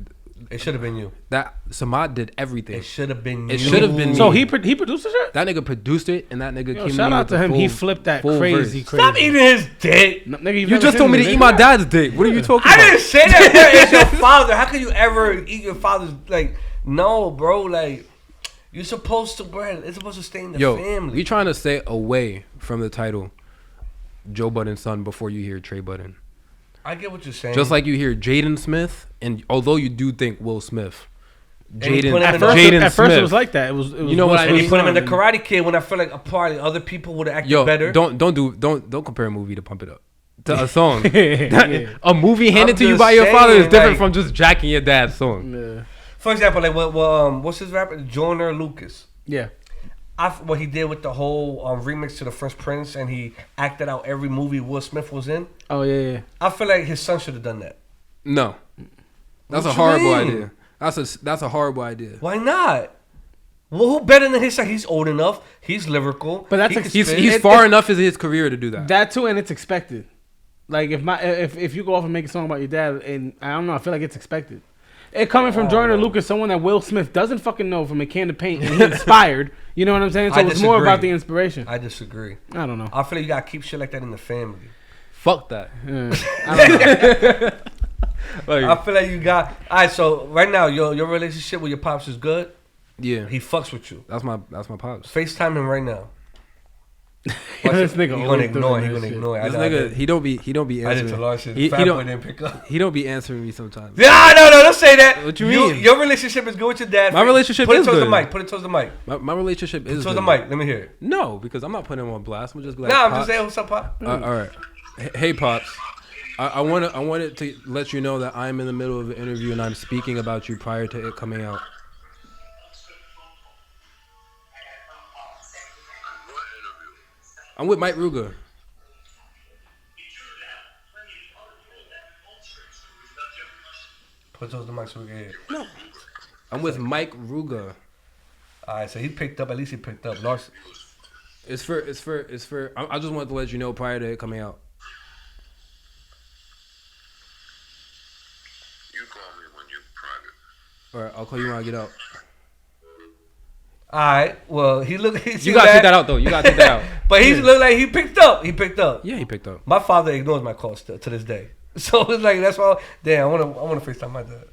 It should have been you. that. Samad did everything. It should have been you. It should have been me. So he produced the shit? That nigga produced it, and that nigga came. Shout out to him. He flipped that crazy. Stop eating his dick. No, nigga, You just told me to eat my dad's dick. What are you talking I about? didn't say that. Bro. It's your father. How can you ever eat your father's like? No, bro. Like you're supposed to, bro. It's supposed to stay in the family. We trying to stay away from the title Joe Budden's son before you hear Trey Budden. I get what you're saying. Just like you hear Jaden Smith, and although you do think Will Smith, Jaden At first it was like that. It was You know what I and mean? you put him in the Karate Kid when I feel like a party, other people would have acted Yo, better. don't compare a movie to Pump It Up. To a song. Yeah. A movie handed I'm to you just by your father is saying, different like- from just jacking your dad's song. Yeah. For example, like what's his rapper? Joyner Lucas. Yeah. What he did with the whole remix to the Fresh Prince, and he acted out every movie Will Smith was in. Oh yeah. I feel like his son should have done that. No. That's What a you horrible mean? idea. That's a horrible idea. Why not? Well, who better than his son? He's old enough. He's lyrical. But that's He can ex- spit. He's far enough in his career to do that. That too, and it's expected. Like if you go off and make a song about your dad, and I don't know, I feel like it's expected. It coming from Joyner Lucas, someone that Will Smith doesn't fucking know from a can of paint, and he inspired. You know what I'm saying? So I it's more disagree. about the inspiration. I disagree. I don't know. I feel like you gotta keep shit like that in the family. Fuck that. I don't know. I feel like you got. All right, so right now your relationship with your pops is good. Yeah. He fucks with you. That's my pops. FaceTime him right now. This nigga He gonna always ignore. doing He that gonna shit. ignore. I This know I nigga, did. he don't be I did answering. to Lord shit. He Fat boy don't- didn't pick up. He don't be answering me sometimes. Yeah, no, don't say that. What you mean? Your relationship is good with your dad. My relationship Put is it towards good. the mic. Put it towards the mic. My relationship is Towards the good. mic. Let me hear it. No, because I'm not putting him on blast. I'm just be like, Nah, I'm "Pops." just saying what's up, Pop. All right. Hey, Pops. I wanted to let you know that I'm in the middle of an interview and I'm speaking about you prior to it coming out. I'm with Mike Ruga. Put it towards the mic so we can hear it. I'm with Mike Ruga. All right, so he picked up. At least he picked up. Lars. It's for. I just wanted to let you know prior to it coming out. You call me when you're private. All right, I'll call you when I get out. All right. Well, he looked. You gotta take that out though. You gotta take that out. But he looked like he picked up. He picked up. Yeah, he picked up. My father ignores my calls still to this day. So it's like that's why. Damn, I wanna FaceTime my dad.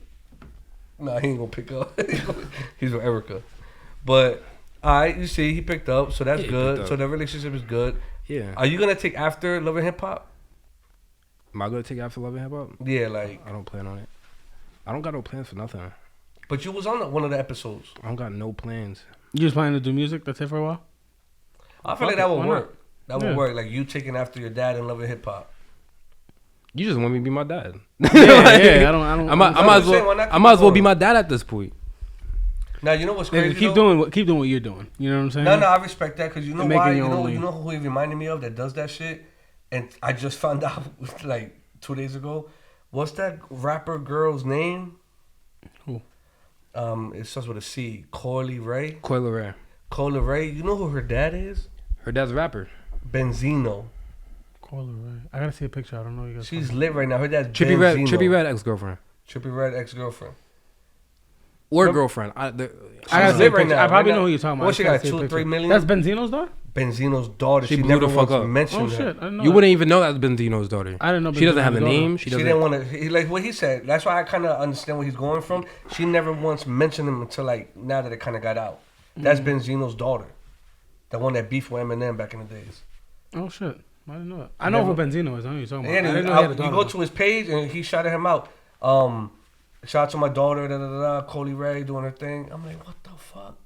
Nah, he ain't gonna pick up. He's with Erica. But all right, you see, he picked up, so that's Yeah, he good. picked So up. the relationship is good. Yeah. Are you gonna take after Love and Hip Hop? Am I gonna take after Love and Hip Hop? Yeah, like. I don't plan on it. I don't got no plans for nothing. But you was on one of the episodes. I don't got no plans. You just planning to do music? That's it for a while. I feel Fuck like that it, would why work. That would Yeah. work. Like you taking after your dad and Love and Hip Hop. You just want me to be my dad. Yeah, I don't. I might as saying, why well. not I might as well keep be going? my dad at this point. Now you know what's Yeah, crazy. keep though? doing what you're doing. You know what I'm saying? No, I respect that because you know Making why. your own You lane. know who he reminded me of that does that shit, and I just found out like 2 days ago. What's that rapper girl's name? Who? It starts with a C. Coily Ray. Coyle Ray. Coily Ray. You know who her dad is? Her dad's a rapper. Benzino. Call her right. I gotta see a picture. I don't know. You guys. She's lit right now. Her dad's Trippy Benzino. Red ex-girlfriend. Trippy Red ex-girlfriend. Or Nope. girlfriend. I gotta She's see a lit right picture. now. I probably Right know now. who you're talking about. What I she gotta got, see a 2 or picture. 3 million? That's Benzino's daughter. Benzino's daughter. She She blew never the fuck once up. mentioned Oh her. shit! I didn't know You that. wouldn't even know that's Benzino's daughter. I didn't know. She doesn't have a Benzino's daughter. name. She She doesn't. didn't want to, like what he said. That's why I kind of understand where he's going from. She never once mentioned him until like now that it kind of got out. That's Benzino's daughter, the one that beefed with Eminem back in the days. Oh shit! I didn't know that. I know who Benzino is. I know who you're talking about. And I didn't know he had a you daughter. go to his page and he shouted him out. Shout out to my daughter, Coily Ray doing her thing. I'm like, what the fuck?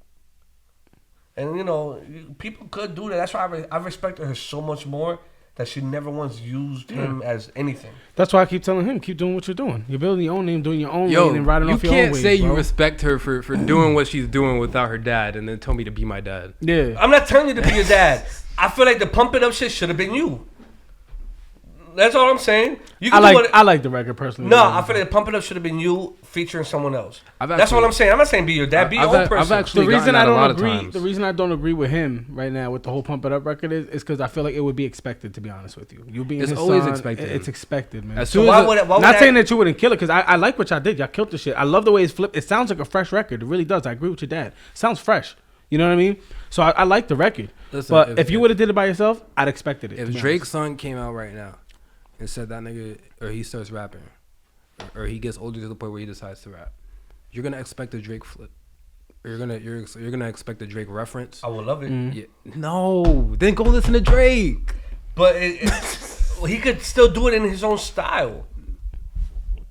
And you know, people could do that. That's why I respected her so much more that she never once used him as anything. That's why I keep telling him, keep doing what you're doing. You're building your own name, doing your own Yo, lane, and riding you off your own can't wave, say you bro. respect her for doing what she's doing without her dad and then tell me to be my dad. Yeah. I'm not telling you to be your dad. I feel like the pump it up shit should have been you. That's all I'm saying. You can I like the record personally. No, I feel like the pump it up should have been you featuring someone else. I've That's actually- what I'm saying. I'm not saying be your dad. Be your own person. I've actually The reason gotten that I a lot don't of agree, times. the reason I don't agree with him right now with the whole Pump It Up record is because I feel like it would be expected. To be honest with you, you being It's his always son, expected. It's expected, man. As So soon why as would why would Not I- saying that you wouldn't kill it because I like what y'all did. Y'all killed the shit. I love the way it's flipped. It sounds like a fresh record. It really does. I agree with your dad. Sounds fresh. You know what I mean? So I like the record. Listen, but if you would have did it by yourself, I'd expected it. to if be Drake's son came out right now and said that nigga, or he starts rapping, or he gets older to the point where he decides to rap, you're gonna expect a Drake flip. Or you're gonna expect a Drake reference. I would love it. Mm. Yeah. No, then go listen to Drake. But he could still do it in his own style.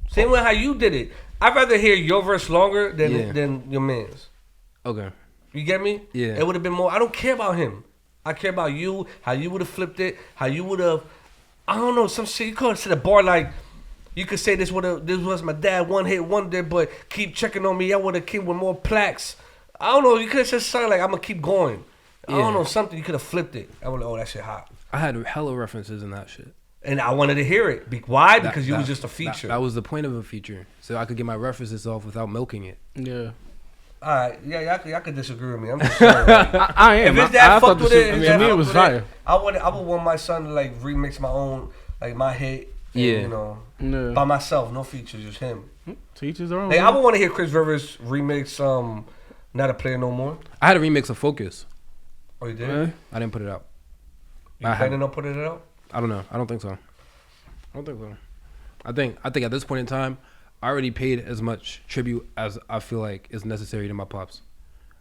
Same way how you did it. I'd rather hear your verse longer than your man's. Okay. You get me? Yeah. It would have been more. I don't care about him. I care about you, how you would have flipped it, how you would have, I don't know, some shit. You could have said a bar like, you could say this was my dad, one hit wonder, but keep checking on me. I would have came with more plaques. I don't know. You could have said something like, I'm going to keep going. I Yeah. don't know, something. You could have flipped it. I would have, oh, that shit hot. I had hella references in that shit. And I wanted to hear it. Why? That- Because you that- was just a feature. That was the point of a feature, so I could get my references off without milking it. Yeah. All right, yeah, y'all could disagree with me. I'm just saying. Like, I am. if his dad I thought fucked with this it, was- his I dad mean, it fucked was with fire. I would want my son to like remix my own, like my hit. And, Yeah. you know, Yeah. by myself, no features, just him. Teachers their own. Like I man. would want to hear Chris Rivers remix Not a Player No More. I had a remix of Focus. Oh, you did? Really? I didn't put it out. You I planning on putting it out? I don't know. I don't think so. I think at this point in time, I already paid as much tribute as I feel like is necessary to my pops.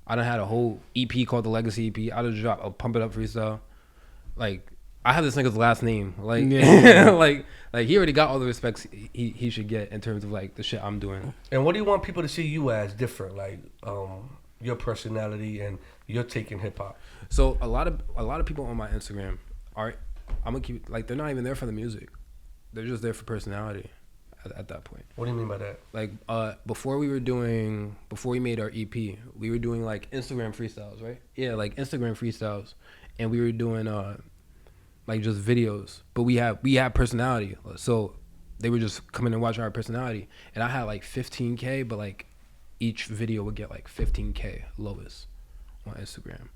I done had a whole EP called the Legacy EP. I just dropped a Pump It Up freestyle. like I have this nigga's last name. Like, Yeah. like he already got all the respects he should get in terms of like the shit I'm doing. And what do you want people to see you as different? Like, your personality and your take in hip hop. So a lot of people on my Instagram are, I'm gonna keep like they're not even there for the music. They're just there for personality. At that point. What do you mean by that? Like before we made our EP, we were doing like Instagram freestyles, right? Yeah, like Instagram freestyles, and we were doing like just videos. But we have personality, so they would just come in and watch our personality. And I had like 15K, but like each video would get like 15K lowest on Instagram.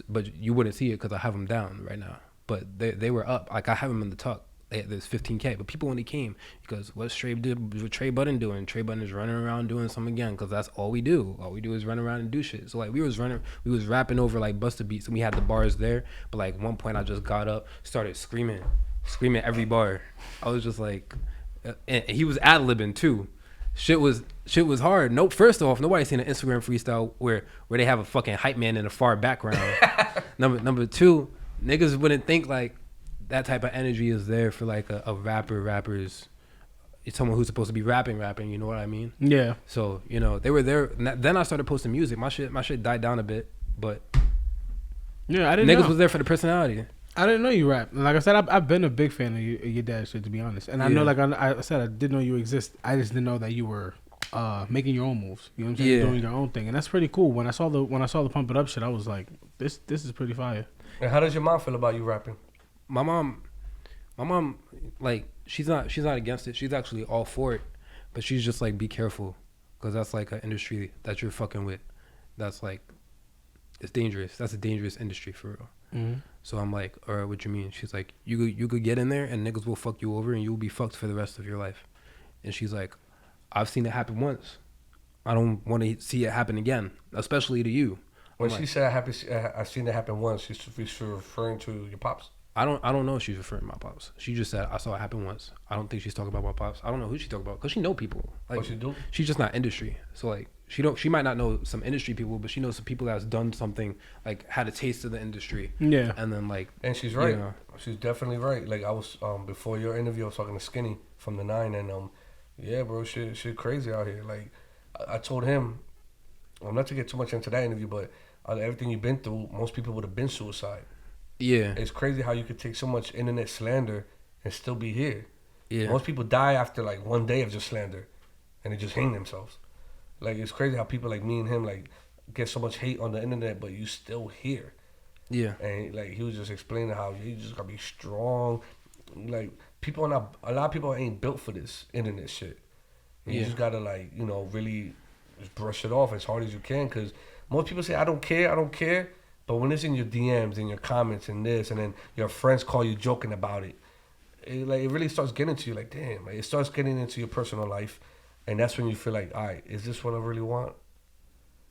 But you wouldn't see it because I have them down right now. But they were up. Like I have them in the tuck. There's 15K, but people only came because what's Trey Budden doing? Trey Budden is running around doing something again because that's all we do. All we do is run around and do shit. So like we was rapping over like Busta beats and we had the bars there. But like one point I just got up, started screaming every bar. I was just like, and he was ad-libbing too. Shit was hard. Nope. First off, nobody's seen an Instagram freestyle where they have a fucking hype man in the far background. Number two, niggas wouldn't think like that type of energy is there for like a rapper's. It's someone who's supposed to be rapping. You know what I mean? Yeah. So they were there. Then I started posting music. My shit died down a bit, but yeah, I didn't niggas know. was there for the personality. I didn't know you rap. Like I said, I've been a big fan of your dad's shit, to be honest. And I know, like I said, I did know you exist. I just didn't know that you were making your own moves. You know what I'm saying? Yeah. Doing your own thing, and that's pretty cool. When I saw the Pump It Up shit, I was like, this is pretty fire. And how does your mom feel about you rapping? My mom, like she's not against it. She's actually all for it, but she's just like, be careful, because that's like an industry that you're fucking with. That's like, it's dangerous. That's a dangerous industry for real. Mm-hmm. So I'm like, all right, what you mean? She's like, you could get in there and niggas will fuck you over and you will be fucked for the rest of your life. And she's like, I've seen it happen once. I don't want to see it happen again, especially to you. When she said I've seen it happen once, she's referring to your pops. I don't know if she's referring to my pops. She just said I saw it happen once. I don't think she's talking about my pops. I don't know who she's talking about because she know people. Like, What she do? She's just not industry. So like she might not know some industry people, but she knows some people that's done something, like had a taste of the industry. Yeah. And then like. And she's right. You know. She's definitely right. Like I was before your interview, I was talking to Skinny from the 9, and yeah, bro, shit crazy out here. Like I told him, not to get too much into that interview, but everything you've been through, most people would have been suicide. Yeah. It's crazy how you could take so much internet slander and still be here. Yeah. Most people die after like one day of just slander, and they just hang themselves. Like it's crazy how people like me and him like get so much hate on the internet, but you still here. Yeah. And like he was just explaining how you just gotta be strong. Like a lot of people ain't built for this internet shit. And you just gotta like really just brush it off as hard as you can, because most people say I don't care. But when it's in your DMs and your comments and this, and then your friends call you joking about it, it really starts getting to you. Like, damn, like, it starts getting into your personal life, and that's when you feel like, all right, is this what I really want?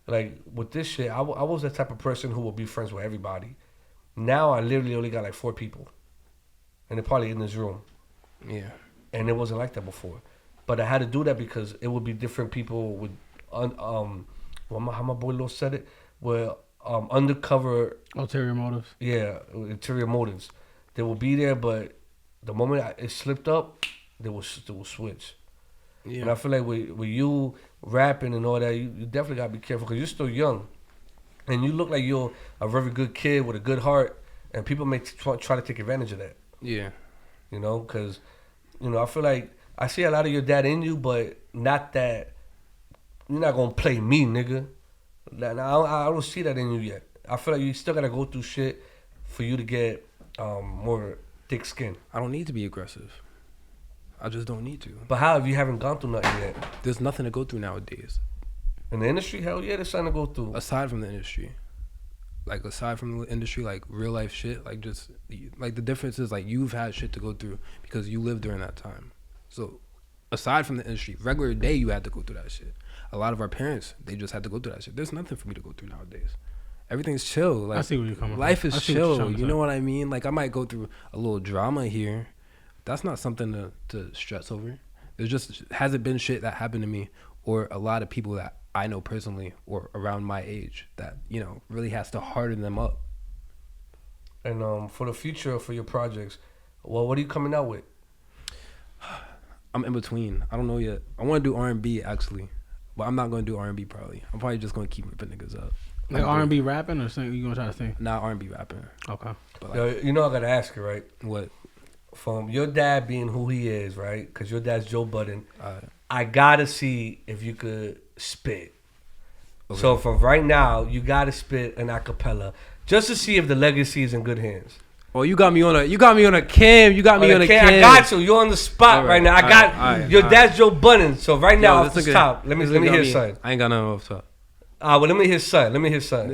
Like with this shit, I was the type of person who would be friends with everybody. Now I literally only got like 4 people, and they're probably in this room. Yeah. And it wasn't like that before, but I had to do that because it would be different people with how my boy Lil said it, where undercover Ulterior motives. Yeah, interior motives. They will be there, but the moment it slipped up, they will switch. Yeah. And I feel like with you rapping and all that, you definitely gotta be careful because you're still young, and you look like you're a very good kid with a good heart, and people may try to take advantage of that. Yeah. Because I feel like I see a lot of your dad in you, but not that you're not gonna play me, nigga. I don't see that in you yet. I feel like you still gotta go through shit for you to get more thick skin. I don't need to be aggressive. I just don't need to. But how if you haven't gone through nothing yet? There's nothing to go through nowadays. In the industry, hell yeah, there's something to go through. Aside from the industry. Like aside from the industry, like real life shit, like just like the difference is like you've had shit to go through because you lived during that time. So aside from the industry, regular day you had to go through that shit. A lot of our parents, they just had to go through that shit. There's nothing for me to go through nowadays. Everything's chill. Like, I see where you're coming from. Life is chill. You know what? what I mean? Like I might go through a little drama here. That's not something to stress over. There just hasn't been shit that happened to me or a lot of people that I know personally or around my age that, really has to harden them up. And for the future for your projects, well, what are you coming out with? I'm in between. I don't know yet. I want to do R&B actually, but I'm not gonna do R&B probably. I'm probably just gonna keep ripping niggas up. Like R&B rapping or something? You gonna try to sing? Not R&B rapping. Okay. But Yo, you know I gotta ask you, right? What? From your dad being who he is, right? Because your dad's Joe Budden. I gotta see if you could spit. Okay. So from right now, you gotta spit an acapella just to see if the legacy is in good hands. Oh, you got me on a cam. You got me on a cam. I got you. You're on the spot right now. I got your dad's Joe Budden. So right now, off the top, let me hear something. I ain't got nothing off top. Well, let me hear something.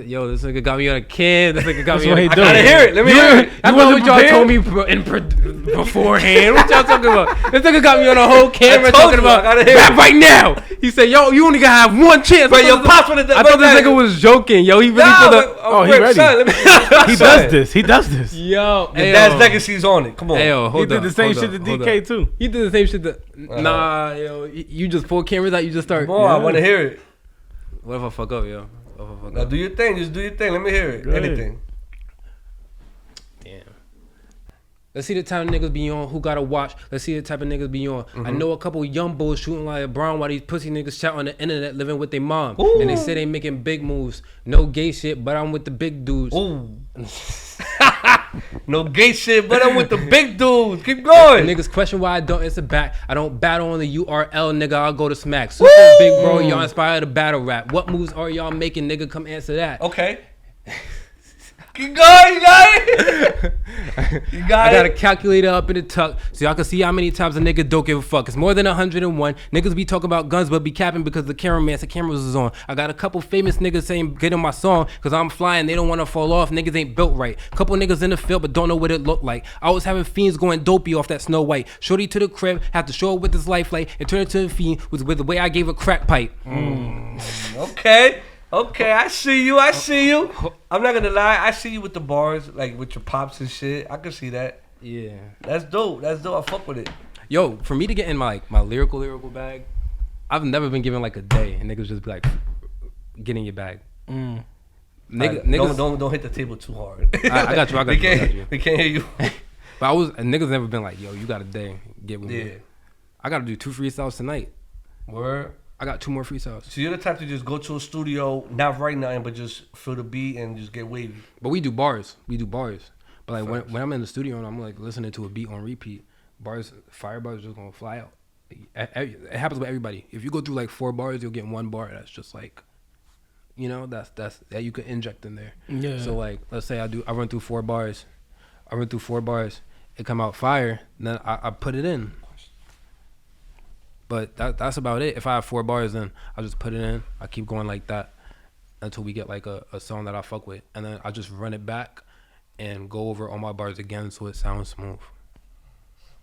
Yo, this nigga got me on a cam. This nigga got me on a I gotta hear it. Let me hear it. That's what y'all told me beforehand. What y'all talking about? This nigga got me on a whole camera talking about rap right now. He said, yo, you only gonna have one chance. But your pops would have done. I thought this nigga was joking. Yo, he really put the... Oh, he ready. He does this. Yo. Your dad's legacy's on it. Come on. Yo, he did the same shit to DK too. He did the same shit to... Nah, yo. You just pull cameras out. You just start... Come on, I want to hear it. What if I fuck up, yo? Now do your thing. Just do your thing. Let me hear it. Anything. Damn. Let's see the type of niggas be on who gotta watch. Let's see the type of niggas be on. I know a couple young bulls shooting like Brown while these pussy niggas chat on the internet living with their mom. Ooh. And they say they making big moves. No gay shit, but I'm with the big dudes. Ooh. No gay shit, but I'm with the big dudes. Keep going. Niggas question why I don't answer back. I don't battle on the URL, nigga. I'll go to smack. Super big bro, y'all inspired to battle rap. What moves are y'all making, nigga? Come answer that. Okay. Keep going, you got it. You got I got a calculator up in the tuck so y'all can see how many times a nigga don't give a fuck. It's more than 101. Niggas be talking about guns but be capping because the cameraman said cameras is on. I got a couple famous niggas saying get on my song because I'm flying. They don't want to fall off. Niggas ain't built right. Couple niggas in the field but don't know what it looked like. I was having fiends going dopey off that Snow White. Shorty to the crib, had to show her with his lifeline and turn it to a fiend with the way I gave a crack pipe. Okay, I see you. I'm not gonna lie, I see you with the bars, like with your pops and shit. I can see that. Yeah. That's dope. I fuck with it. Yo, for me to get in my lyrical bag, I've never been given like a day and niggas just be like, get in your bag. Niggas, don't hit the table too hard. I got you. They can't hear you. But niggas never been like, yo, you got a day, get with me. I gotta do 2 freestyles tonight. Word. I got 2 more freestyles. So you're the type to just go to a studio, not write nothing, but just feel the beat and just get wavy. But we do bars. But like when I'm in the studio and I'm like listening to a beat on repeat, fire bars just gonna fly out. It happens with everybody. If you go through like 4 bars, you'll get 1 bar that's just like, you know, that's that you can inject in there. Yeah. So like, let's say I run through 4 bars. It come out fire. Then I put it in. But that's about it. If I have 4 bars, then I'll just put it in. I keep going like that until we get like a song that I fuck with. And then I just run it back and go over all my bars again so it sounds smooth.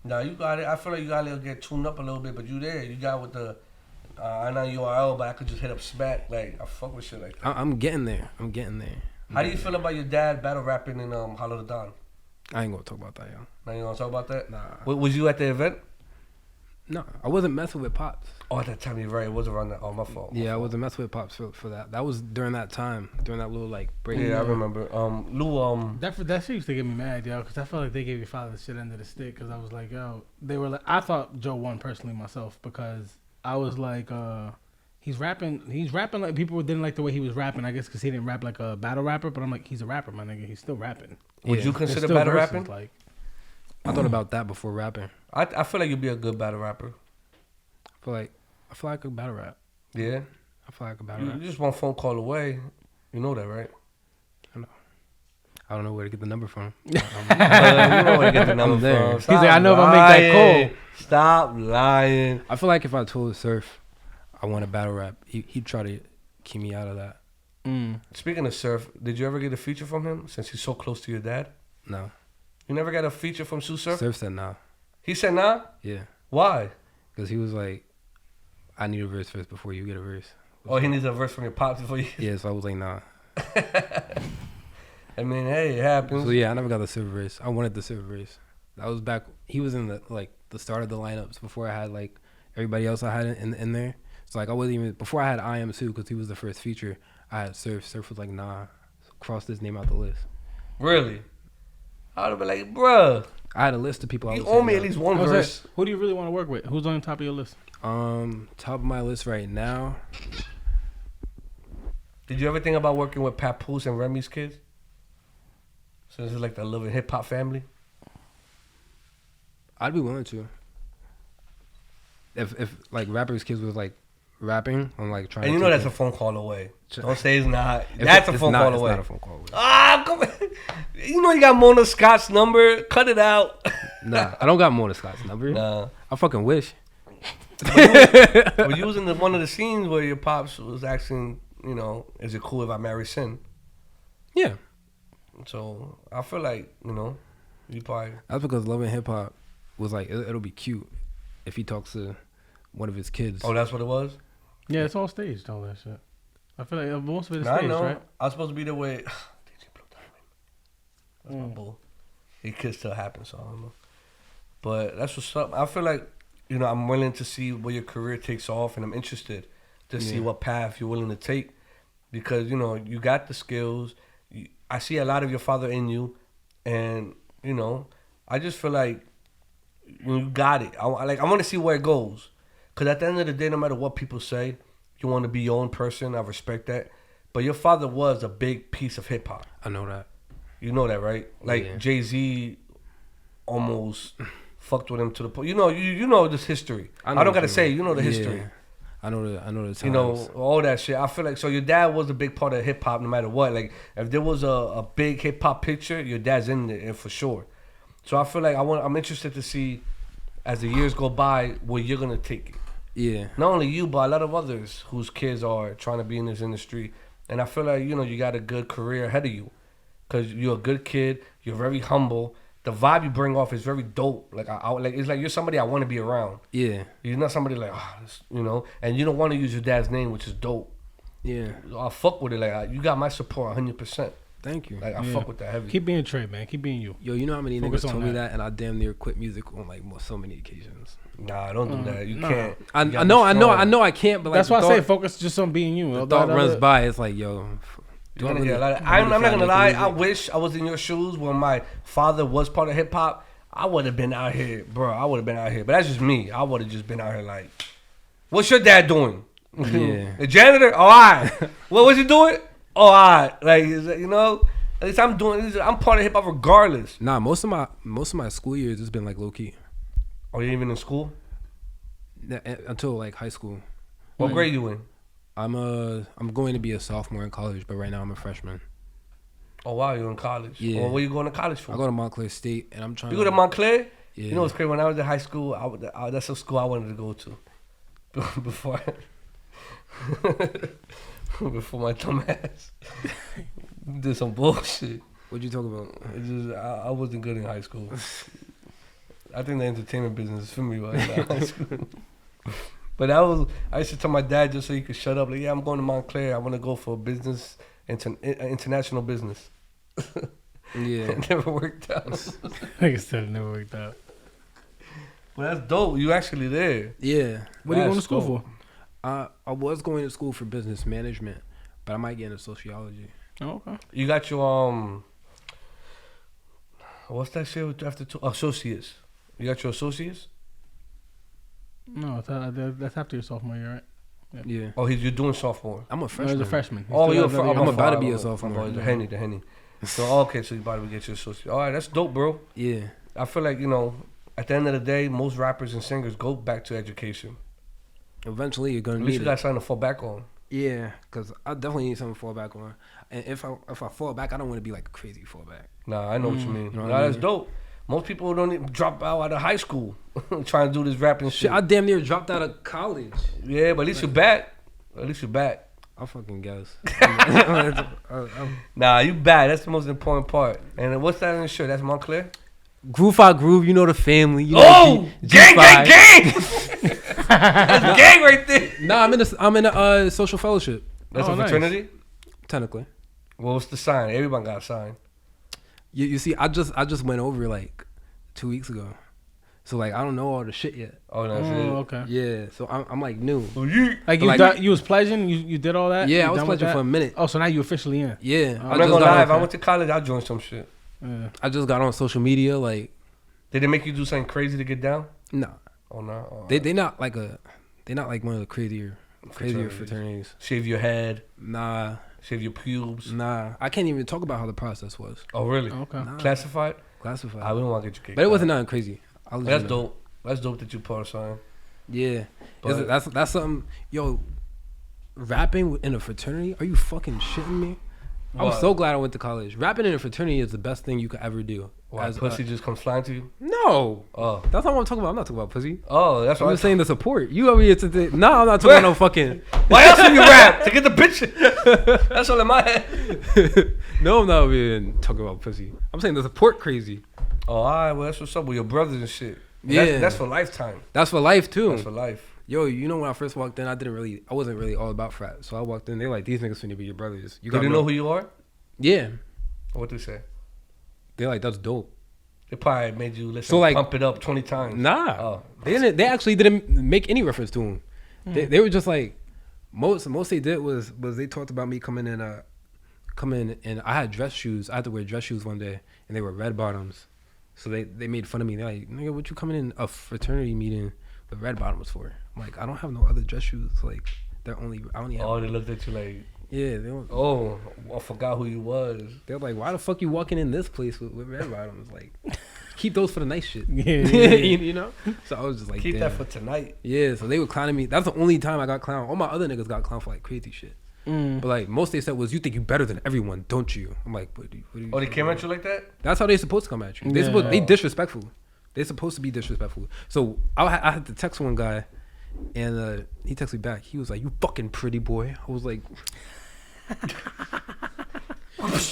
Nah, you got it. I feel like you got to get tuned up a little bit, but you there. You got with the, I know URL, but I could just hit up smack. Like, I fuck with shit like that. I'm getting there. How do you feel about your dad battle rapping in Hollow the Don? I ain't gonna talk about that, yo. Now you gonna talk about that? Nah. Was you at the event? No, I wasn't messing with Pops. Oh, at that time you're right. It was around that. Oh, my fault. I wasn't messing with Pops for that. That was during that time, during that little like break. Yeah, I remember. Lou, that shit used to get me mad, yo, because I felt like they gave your father the shit end of the stick. Because I was like, yo, they were like, I thought Joe won personally myself because I was like, he's rapping like people didn't like the way he was rapping. I guess because he didn't rap like a battle rapper. But I'm like, he's a rapper, my nigga. He's still rapping. Would you consider battle rapping? Like, I thought about that before rapping. I feel like you'd be a good battle rapper. I feel like I could battle rap. Yeah? I feel like I could battle rap. You just one phone call away. You know that, right? I know. I don't know where to get the number from. You know where to get the number from. He's like, I know if I make that call. Stop lying. I feel like if I told Surf I want to battle rap, he'd try to keep me out of that. Speaking of Surf, did you ever get a feature from him since he's so close to your dad? No. You never got a feature from Sue Surf? Surf said nah. He said nah? Yeah. Why? Because he was like, I need a verse first before you get a verse. Oh, he needs a verse from your pops before you... Yeah, so I was like, nah. I mean, hey, it happens. So yeah, I never got the silver verse. I wanted the silver verse. That was back... He was in the start of the lineups before I had like everybody else I had in there. So like I wasn't even... Before I had I Am Too, because he was the first feature, I had Surf. Surf was like, nah, cross this name out the list. Really? I would have been like, bruh, I had a list of people. you owe me at least one I was verse. like, who do you really want to work with? Who's on the top of your list? Top of my list right now. Did you ever think about working with Papoose and Remy's kids? So this is like the Love and Hip Hop family. I'd be willing to. If like rappers' kids was like rapping, I'm like trying. And you to know take that's a phone call away. Sure. Don't say it's not. If That's a it's phone not, call it's away. not a phone call away. Ah, come on. You know you got Mona Scott's number. Cut it out. Nah, I don't got Mona Scott's number. Nah. I fucking wish. But you was in one of the scenes where your pops was asking, you know, is it cool if I marry Sin? Yeah, So I feel like, you know, you probably. that's because Love and Hip Hop was like it'll be cute if he talks to one of his kids. Oh, that's what it was? Yeah, it's all staged, all that shit. I feel like most of it is Nah, I staged, know. right? I was supposed to be there with DJ Blue Diamond. That's my bull. It could still happen, so I don't know. But that's what's up. I feel like, you know, I'm willing to see where your career takes off, and I'm interested to see what path you're willing to take. Because, you know, you got the skills. I see a lot of your father in you. And, you know, I just feel like you got it. I want to see where it goes. Because at the end of the day, no matter what people say, you want to be your own person. I respect that. But your father was a big piece of hip hop. I know that. You know that, right? Like Yeah. Jay-Z almost fucked with him to the point. You know this history. I know don't what gotta you say, mean. you know the history. Yeah. I know the times. You know, all that shit. I feel like, so your dad was a big part of hip hop no matter what. Like, if there was a big hip hop picture, your dad's in there for sure. So I feel like I'm interested to see, as the years go by, where you're gonna take it. Yeah. Not only you, but a lot of others whose kids are trying to be in this industry. And I feel like, you know, you got a good career ahead of you. Because you're a good kid. You're very humble. The vibe you bring off is very dope. Like, like it's like you're somebody I want to be around. Yeah. You're not somebody like, you know, and you don't want to use your dad's name, which is dope. Yeah. I fuck with it. Like, you got my support 100%. Thank you. Like, I fuck with that heavy. Keep being Trey, man. Keep being you. Yo, you know how many Focus niggas on told me that. that, and I damn near quit music on like so many occasions. Nah, don't do that. You nah. can't. I You gotta know, be I know, strong. I know, I can't. But like, That's why the I say thought- focus just on being you. The All thought that runs other- by. It's like, yo. You're gonna get a lot of, I'm not gonna lie. I wish I was in your shoes when my father was part of hip hop. I would have been out here, bro. I would have been out here. But that's just me. I would have just been out here like, what's your dad doing? Yeah. The janitor? Oh, all right. What was he doing? Oh, all right. Like, you know, at least I'm part of hip hop regardless. Nah, most of my school years it's been like low key. Oh, you even in school? Until like high school. What grade you in? I'm going to be a sophomore in college, but right now I'm a freshman. Oh, wow, you're in college. Yeah. Well, where you going to college for? I go to Montclair State, and I'm trying. You go to Montclair? Yeah. You know what's crazy? When I was in high school, that's a school I wanted to go to. Before my dumb ass did some bullshit. What'd you talk about? It's just, I wasn't good in high school. I think the entertainment business is for me right now. High school. But I used to tell my dad just so he could shut up. Like, yeah, I'm going to Montclair. I want to go for business, international business. Yeah. It never worked out. Like I said, it never worked out. Well, that's dope. You actually there. Yeah. What are you going to That's school dope. for? I was going to school for business management, but I might get into sociology. Oh, okay. You got your what's that shit after two associates? You got your associates? No, that's after your sophomore year, right? Yeah. Oh, you're doing sophomore. I'm a No, freshman. he's a freshman. He Oh, still you're has another year. I'm about to be a sophomore. The Henny. So okay, so you about to get your associate. All right, that's dope, bro. Yeah. I feel like, you know, at the end of the day, most rappers and singers go back to education. Eventually, you're gonna At least need you got it. something to fall back on. Yeah, because I definitely need something to fall back on. And if I fall back, I don't want to be like a crazy fallback. Nah, I know what you mean. You know what Nah, I that's mean? dope. Most people don't even drop out of high school trying to do this rapping shit. Shit, I damn near dropped out of college. Yeah, but at least you're back. At least you're back. I fucking guess. Nah, you back. That's the most important part. And what's that in the shirt? That's Montclair? Groove I Groove, you know the family. You know Oh! Gang! G5. That's gang right there. Nah, I'm in a social fellowship. That's Oh, a nice. fraternity? Technically. Well, what's the sign? Everyone got a sign. You see, I just went over like 2 weeks ago, so like I don't know all the shit yet. Oh, that's Oh, okay. Yeah, so I'm like new. it. Oh, yeah. Like you, Like- you was pledging, you did all that. Yeah, You I was done with pledging that? for a minute. Oh, so now you officially in. Yeah, I'm not gonna got lie. on- If I went to college, I'd join some shit. I just got on social media. Like, Did they make you do something crazy to get down? nah, Oh no. Oh, they not like one of the crazier fraternities. Shave your head, Nah, shave your pubes. I can't even talk about how the process was. Oh really? Okay. Nah. Classified? Classified. I wouldn't want to get you kicked. But it out. wasn't nothing crazy. I'll let That's you know. dope. That's dope that you post on. Yeah, But- that's something. Yo, rapping in a fraternity? Are you fucking shitting me? I'm What? so glad I went to college. Rapping in a fraternity is the best thing you could ever do. Why As, pussy just comes flying to you? No, Oh. that's not what I'm talking about. I'm not talking about pussy. Oh, that's I'm what just saying the support. You over here to the no, I'm not talking about no fucking. Why else would you rap? To get the bitch? That's all in my head. No, I'm not even talking about pussy. I'm saying the support crazy. Oh, all right. Well, that's what's up with your brothers and shit. Yeah. That's for lifetime. That's for life too. That's for life. Yo, you know when I first walked in, I wasn't really all about frat. So I walked in, they're like, these niggas finna be your brothers. You Do they know who you are? Yeah, What they say? they're like, that's dope. They probably made you listen. So, like- pump it up 20 times. Nah, Oh. they actually didn't make any reference to him. They were just like most they did was they talked about me coming in and I had dress shoes. I had to wear dress shoes one day and they were red bottoms. So they made fun of me. They're like, nigga, what you coming in a fraternity meeting with red bottoms for? I'm like, I don't have no other dress shoes. Like I only have. Oh, they looked at you like, Yeah, they don't, oh, I forgot who you was. they're like, why the fuck you walking in this place with red bottoms? Like, keep those for the nice shit. Yeah. you know. So I was just like, Keep damn. that for tonight. Yeah, so they were clowning me. That's the only time I got clowned. All my other niggas got clowned for like crazy shit. But like most they said was, you think you better than everyone, don't you? I'm like, what do you Oh, they came at you like that? That's how they supposed to come at you. They disrespectful. They supposed to be disrespectful. So I had to text one guy, and he texted me back. He was like, "You fucking pretty boy." I was like,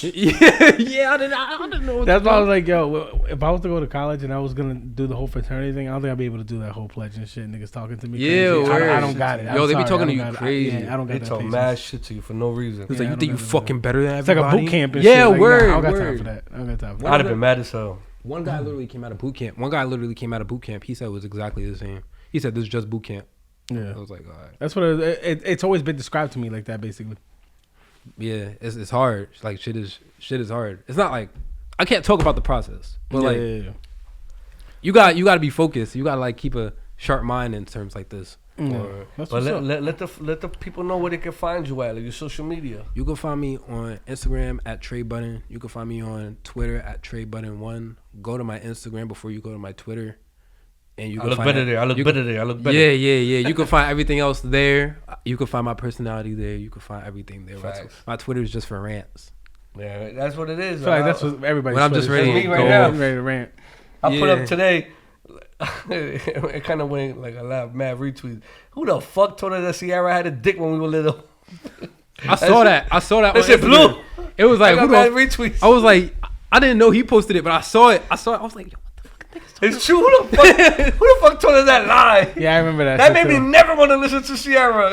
yeah, I didn't know. That's why I was like, yo, if I was to go to college and I was gonna do the whole fraternity thing, I don't think I'd be able to do that whole pledge and shit. Niggas talking to me. Yeah, crazy. word. I don't got it. Yo, I'm they be sorry, talking I to don't you got it. crazy. I don't got They that talk patience. mad shit to you for no reason. He was Yeah, like, I you think you don't got fucking better than It's like everybody? a boot camp and Yeah, shit. Like, word. nah, I don't got time word. for that. I don't got time for One I'd that. have been mad as hell. One guy literally came out of boot camp. He said it was exactly the same. He said this is just boot camp. Yeah. I was like, all right. That's what it's always been described to me like that, basically. Yeah, it's hard. Like shit is hard. It's not like I can't talk about the process, but like yeah. you got to be focused. You got to like keep a sharp mind in terms like this. Or- That's but what's up. let the people know where they can find you at, like your social media. You can find me on Instagram at Trey Budden. You can find me on Twitter at Trey Budden1. Go to my Instagram before you go to my Twitter. And you I can look find better that- there. I look you better there. I look better. Yeah. You can find everything else there. You can find my personality there. You can find everything there. Facts. My Twitter is just for rants. Yeah, that's what it is. I feel like that's what everybody. When I'm just ready to to go. Yeah. ready to rant. I put Yeah. up today. It kind of went like a lot of mad retweets. Who the fuck told us that Sierra had a dick when we were little? I saw that. I saw that. That on shit Instagram. blue. It was I like, got who mad the retweets. I was like, I didn't know he posted it, but I saw it. I was like, yo, what the fuck niggas talking It's true. Who the fuck told us that lie? Yeah, I remember that. That shit made me too. never want to listen to Sierra.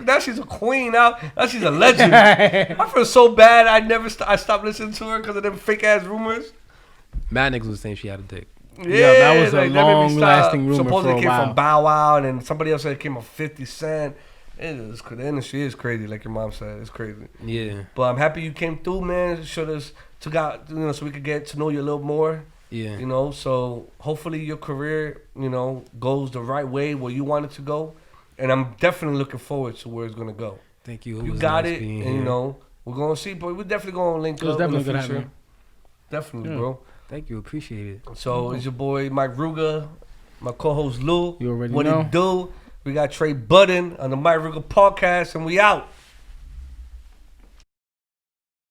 Now she's a queen. Now she's a legend. I feel so bad. I stopped listening to her because of them fake ass rumors. Mad niggas was saying she had a dick. Yeah, that was a that made me long-lasting rumor Supposedly for a it came while. from Bow Wow, and then somebody else said it came from 50 Cent. The industry is crazy, like your mom said. It's crazy. Yeah. But I'm happy you came through, man. Showed us so we could get to know you a little more. Yeah. You know, so hopefully your career, goes the right way where you want it to go. And I'm definitely looking forward to where it's gonna go. Thank you. It You was got nice it, being and here. we're gonna see, but we're definitely gonna link It was up in the definitely good future. having Definitely, Yeah. bro. Thank you. Appreciate it. So it's your boy Mike Ruga, my co-host Lou. You already what know. it do? We got Trey Budden on the Mike Ruga podcast, and we out.